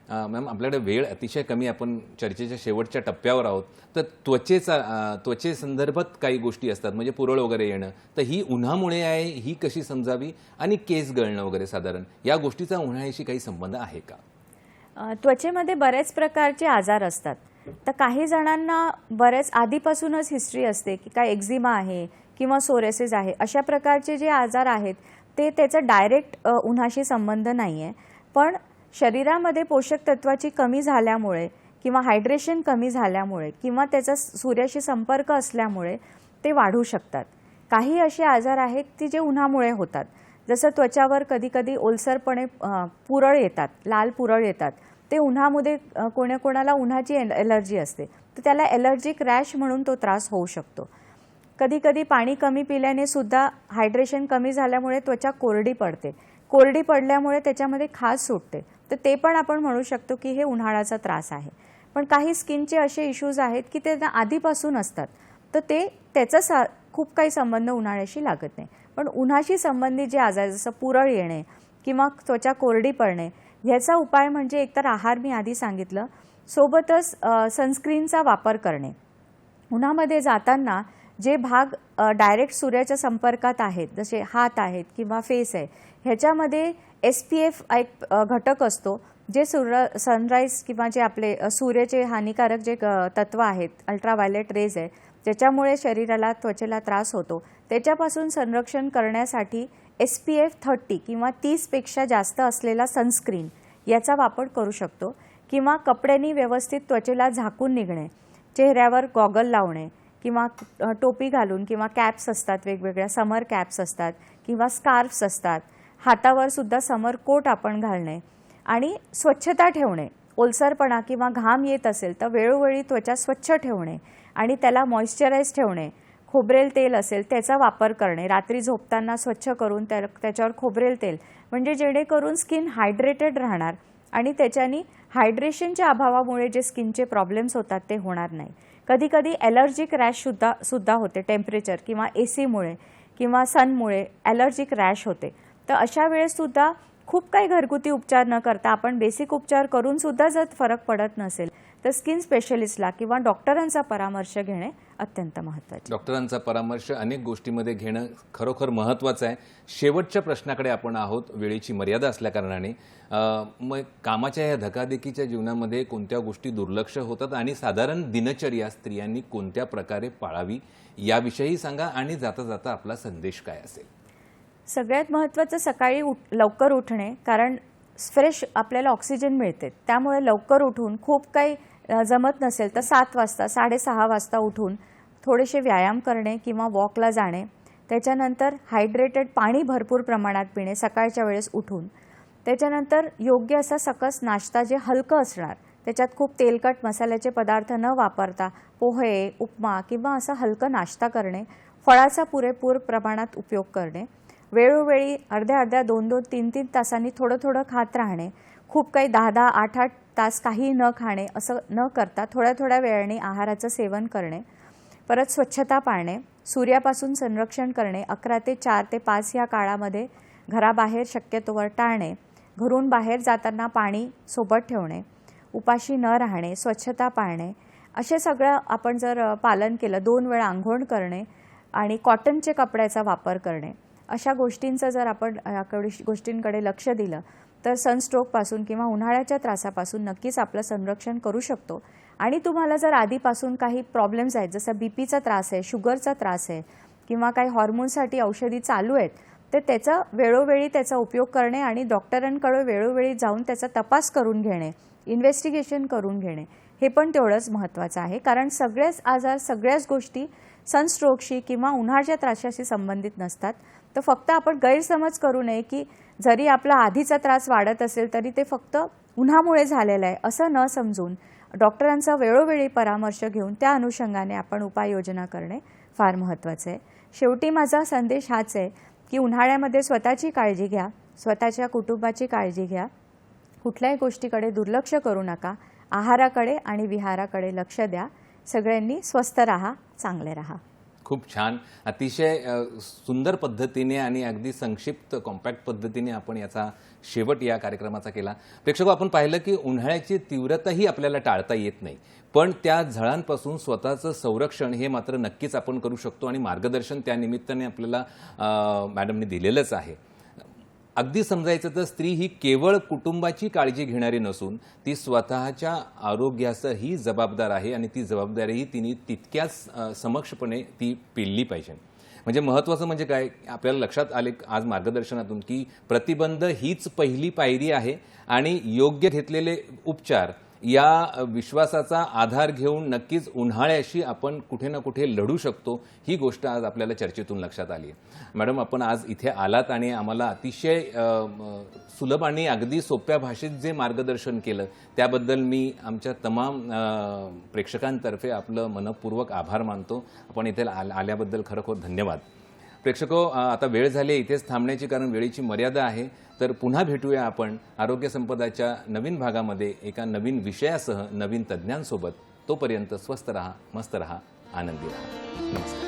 Speaker 1: मॅम, आपल्याकडे वेळ अतिशय कमी, आपण चर्चेच्या शेवटच्या टप्प्यावर आहोत. तर त्वचेसंदर्भात काही गोष्टी असतात, म्हणजे पुरळ वगैरे येणं, तर ही उन्हामुळे आहे, ही कशी समजावी, आणि केस गळणं वगैरे साधारण या गोष्टीचा उन्हाळ्याशी काही संबंध आहे का?
Speaker 2: त्वचेमध्ये बरेच प्रकारचे आजार असतात. तर काही जणांना बरेच आधीपासूनच हिस्ट्री असते की काय एक्झिमा आहे किंवा सोरेसिस आहे, अशा प्रकारचे जे आजार आहेत ते त्याचा डायरेक्ट उन्हाशी संबंध नाही आहे. पण शरीरामध्ये पोषक तत्वाची कमी झाल्यामुळे किंवा हायड्रेशन कमी झाल्यामुळे किंवा त्याचा सूर्याशी संपर्क असल्यामुळे ते वाढू शकतात. काही असे आजार आहेत की जे उन्हामुळे होतात, जसं त्वचावर कधीकधी ओलसरपणे पुरळ येतात, लाल पुरळ येतात. ते उन्हामध्ये कोणाकोणाला उन्हाची एलर्जी असते, तर त्याला एलर्जिक रॅश म्हणून तो त्रास होऊ शकतो. कधीकधी पाणी कमी पिल्याने सुद्धा हायड्रेशन कमी झाल्यामुळे त्वचा कोरडी पडते. कोरडी पडल्यामुळे त्याच्यामध्ये खाज सुटते, तर ते पण आपण म्हणू शकतो की हे उन्हाळ्याचा त्रास आहे. पण काही स्किनचे असे इश्यूज आहेत की ते आधीपासून असतात, तर त्याचा खूप काही संबंध उन्हाळ्याशी लागत नाही. पण उन्हाशी संबंधित जे आजार जसं पुरळ येणे किंवा त्वचा कोरडी पडणे, ह्याचा उपाय म्हणजे एकतर आहार मी आधी सांगितलं, सोबतच सनस्क्रीनचा वापर करणे. उन्हामध्ये जाताना जे भाग डायरेक्ट सूर्याच्या संपर्कात आहेत, जसे हात आहेत किंवा फेस आहे, ह्याच्यामध्ये SPF एक घटक असतो, जे सनराईज किंवा जे आपले सूर्याचे हानिकारक जे तत्व आहेत, अल्ट्राव्हायलेट रेज आहे, ज्याच्यामुळे शरीराला त्वचेला त्रास होतो, त्याच्यापासून संरक्षण करण्यासाठी SPF 30 किंवा 30पेक्षा जास्त असलेला सनस्क्रीन याचा वापर करू शकतो. किंवा कपड्यांनी व्यवस्थित त्वचेला झाकून निघणे, चेहऱ्यावर गॉगल लावणे किंवा टोपी घालून, किंवा कॅप्स असतात, वेगवेगळ्या समर कॅप्स असतात किंवा स्कार्फ्स असतात, हातावर सुद्धा समर कोट आपण घालणे, आणि स्वच्छता ठेवणे. ओलसरपणा किंवा घाम येत असेल तर वेळोवेळी त्वचा स्वच्छ ठेवणे आणि त्याला मॉइश्चराईज ठेवणे. खोबरेल तेल असेल त्याचा वापर करणे, रात्री झोपताना स्वच्छ करून त्याच्यावर खोबरेल तेल, म्हणजे जेणेकरून स्किन हायड्रेटेड राहणार आणि त्याच्यानी हायड्रेशनच्या अभावामुळे जे स्किनचे प्रॉब्लेम्स होतात ते होणार नाही. कधीकधी ॲलर्जिक रॅश सुद्धा होते, टेम्परेचर किंवा ACमुळे किंवा सनमुळे ॲलर्जिक रॅश होते. तर अशा वेळेससुद्धा खूप काही घरगुती उपचार न करता आपण बेसिक उपचार करूनसुद्धा जर फरक पडत नसेल तर स्किन स्पेशलिस्टला किंवा डॉक्टरांचा परामर्श घेणे अत्यंत महत्त्वाचे.
Speaker 1: डॉक्टरांचा परामर्श अनेक गोष्टींमध्ये घेणं खरोखर महत्त्वाचं आहे. शेवटच्या प्रश्नाकडे आपण आहोत, वेळेची मर्यादा असल्याकारणाने. मग कामाच्या या धकाधकीच्या जीवनामध्ये कोणत्या गोष्टी दुर्लक्ष होतात आणि साधारण दिनचर्या स्त्रियांनी कोणत्या प्रकारे पाळावी याविषयी सांगा, आणि जाता जाता आपला संदेश काय असेल?
Speaker 2: सगळ्यात महत्त्वाचं सकाळी लवकर उठणे, कारण फ्रेश आपल्याला ऑक्सिजन मिळते. त्यामुळे लवकर उठून, खूप काही जमत नसेल तर 7 वाजता 6:30 वाजता उठून थोडेसे व्यायाम करणे किंवा वॉकला जाणे. त्याच्यानंतर हायड्रेटेड पाणी भरपूर प्रमाणात पिणे सकाळच्या वेळेस उठून. त्याच्यानंतर योग्य असा सकस नाश्ता जे हलकं असणार, त्याच्यात खूप तेलकट मसाल्याचे पदार्थ न वापरता पोहे, उपमा किंवा असा हलकं नाश्ता करणे. फळाचा पुरेपूर प्रमाणात उपयोग करणे. वेळोवेळी अर्ध्या 2-2, 3-3 तासांनी थोडं थोडं खात राहणे. खूप काही 10-10, 8-8 तास काही न खाणे असं न करता थोड्या वेळाने आहाराचं सेवन करणे. परत स्वच्छता पाळणे, सूर्यापासून संरक्षण करणे. 11 ते 4 ते 5 या काळामध्ये घराबाहेर शक्यतोवर टाळणे. घरून बाहेर जाताना पाणी सोबत ठेवणे. उपाशी न राहणे, स्वच्छता पाळणे, असे सगळं आपण जर पालन केलं, 2 वेळा अंघोळ करणे आणि कॉटनचे कपड्याचा वापर करणे, अशा गोष्टींचं जर आपण गोष्टींकडे लक्ष दिलं तर सनस्ट्रोकपासून किंवा उन्हाळ्याच्या त्रासापासून नक्कीच आपलं संरक्षण करू शकतो. आणि तुम्हाला जर आधीपासून काही प्रॉब्लेम्स आहेत, जसं BPचा त्रास आहे, शुगरचा त्रास आहे किंवा काही हॉर्मोनसाठी औषधी चालू आहेत, तर त्याचा वेळोवेळी त्याचा उपयोग करणे आणि डॉक्टरांकडे वेळोवेळी जाऊन त्याचा तपास करून घेणे, इन्व्हेस्टिगेशन करून घेणे हे पण तेवढंच महत्त्वाचं आहे. कारण सगळेच आजार, सगळ्याच गोष्टी सनस्ट्रोकशी किंवा उन्हाळ्याच्या त्रासाशी संबंधित नसतात. तर फक्त आपण गैरसमज करू नये की जरी आपला आधीचा त्रास वाढत असेल तरी ते फक्त उन्हामुळे झालेलं आहे असं न समजून डॉक्टरांचा वेळोवेळी परामर्श घेऊन त्या अनुषंगाने आपण उपाययोजना करणे फार महत्त्वाचं आहे. शेवटी माझा संदेश हाच आहे की उन्हाळ्यामध्ये स्वतःची काळजी घ्या, स्वतःच्या कुटुंबाची काळजी घ्या, कुठल्याही गोष्टीकडे दुर्लक्ष करू नका, आहाराकडे आणि विहाराकडे लक्ष द्या. सगळ्यांनी स्वस्थ राहा, चांगले राहा.
Speaker 1: खूप छान, अतिशय सुंदर पद्धतीने आणि अगदी संक्षिप्त कॉम्पॅक्ट पद्धतीने आपण याचा शेवट या कार्यक्रमाचा केला. प्रेक्षक, आपण पाहिलं की उन्हाळ्याची तीव्रताही आपल्याला टाळता येत नाही, पण त्या झळांपासून स्वतःचं संरक्षण हे मात्र नक्कीच आपण करू शकतो आणि मार्गदर्शन त्या निमित्ताने आपल्याला मॅडमने दिलेलंच आहे. अगदी समजायचं तर स्त्री ही केवळ कुटुंबाची काळजी घेणारी नसून ती स्वतःच्या आरोग्यासही जबाबदार आहे आणि ती जबाबदारीही तिने तितक्याच समक्षपणे ती पेलली पाहिजे. म्हणजे महत्त्वाचं म्हणजे काय, आपल्याला लक्षात आले आज मार्गदर्शनातून की प्रतिबंध हीच पहिली पायरी आहे आणि योग्य घेतलेले उपचार या विश्वासाचा आधार घेऊन नक्कीच उन्हाळ्याशी आपण कुठे ना कुठे लढू शकतो, ही गोष्ट आज आपल्याला चर्चेतून लक्षात आली आहे. मॅडम, आपण आज इथे आलात आणि आम्हाला अतिशय सुलभ आणि अगदी सोप्या भाषेत जे मार्गदर्शन केलं त्याबद्दल मी आमच्या तमाम प्रेक्षकांतर्फे आपलं मनपूर्वक आभार मानतो. आपण इथे आल्याबद्दल खरोखर धन्यवाद. प्रेक्षको, आता वेळ झाली इथेच थांबण्याची, कारण वेळेची मर्यादा आहे. तर पुन्हा भेटूया आपण आरोग्य संपदाच्या नवीन भागामध्ये एका नवीन विषयासह नवीन तज्ज्ञांसोबत. तोपर्यंत स्वस्थ रहा, मस्त रहा, आनंदी रहा. नमस्कार.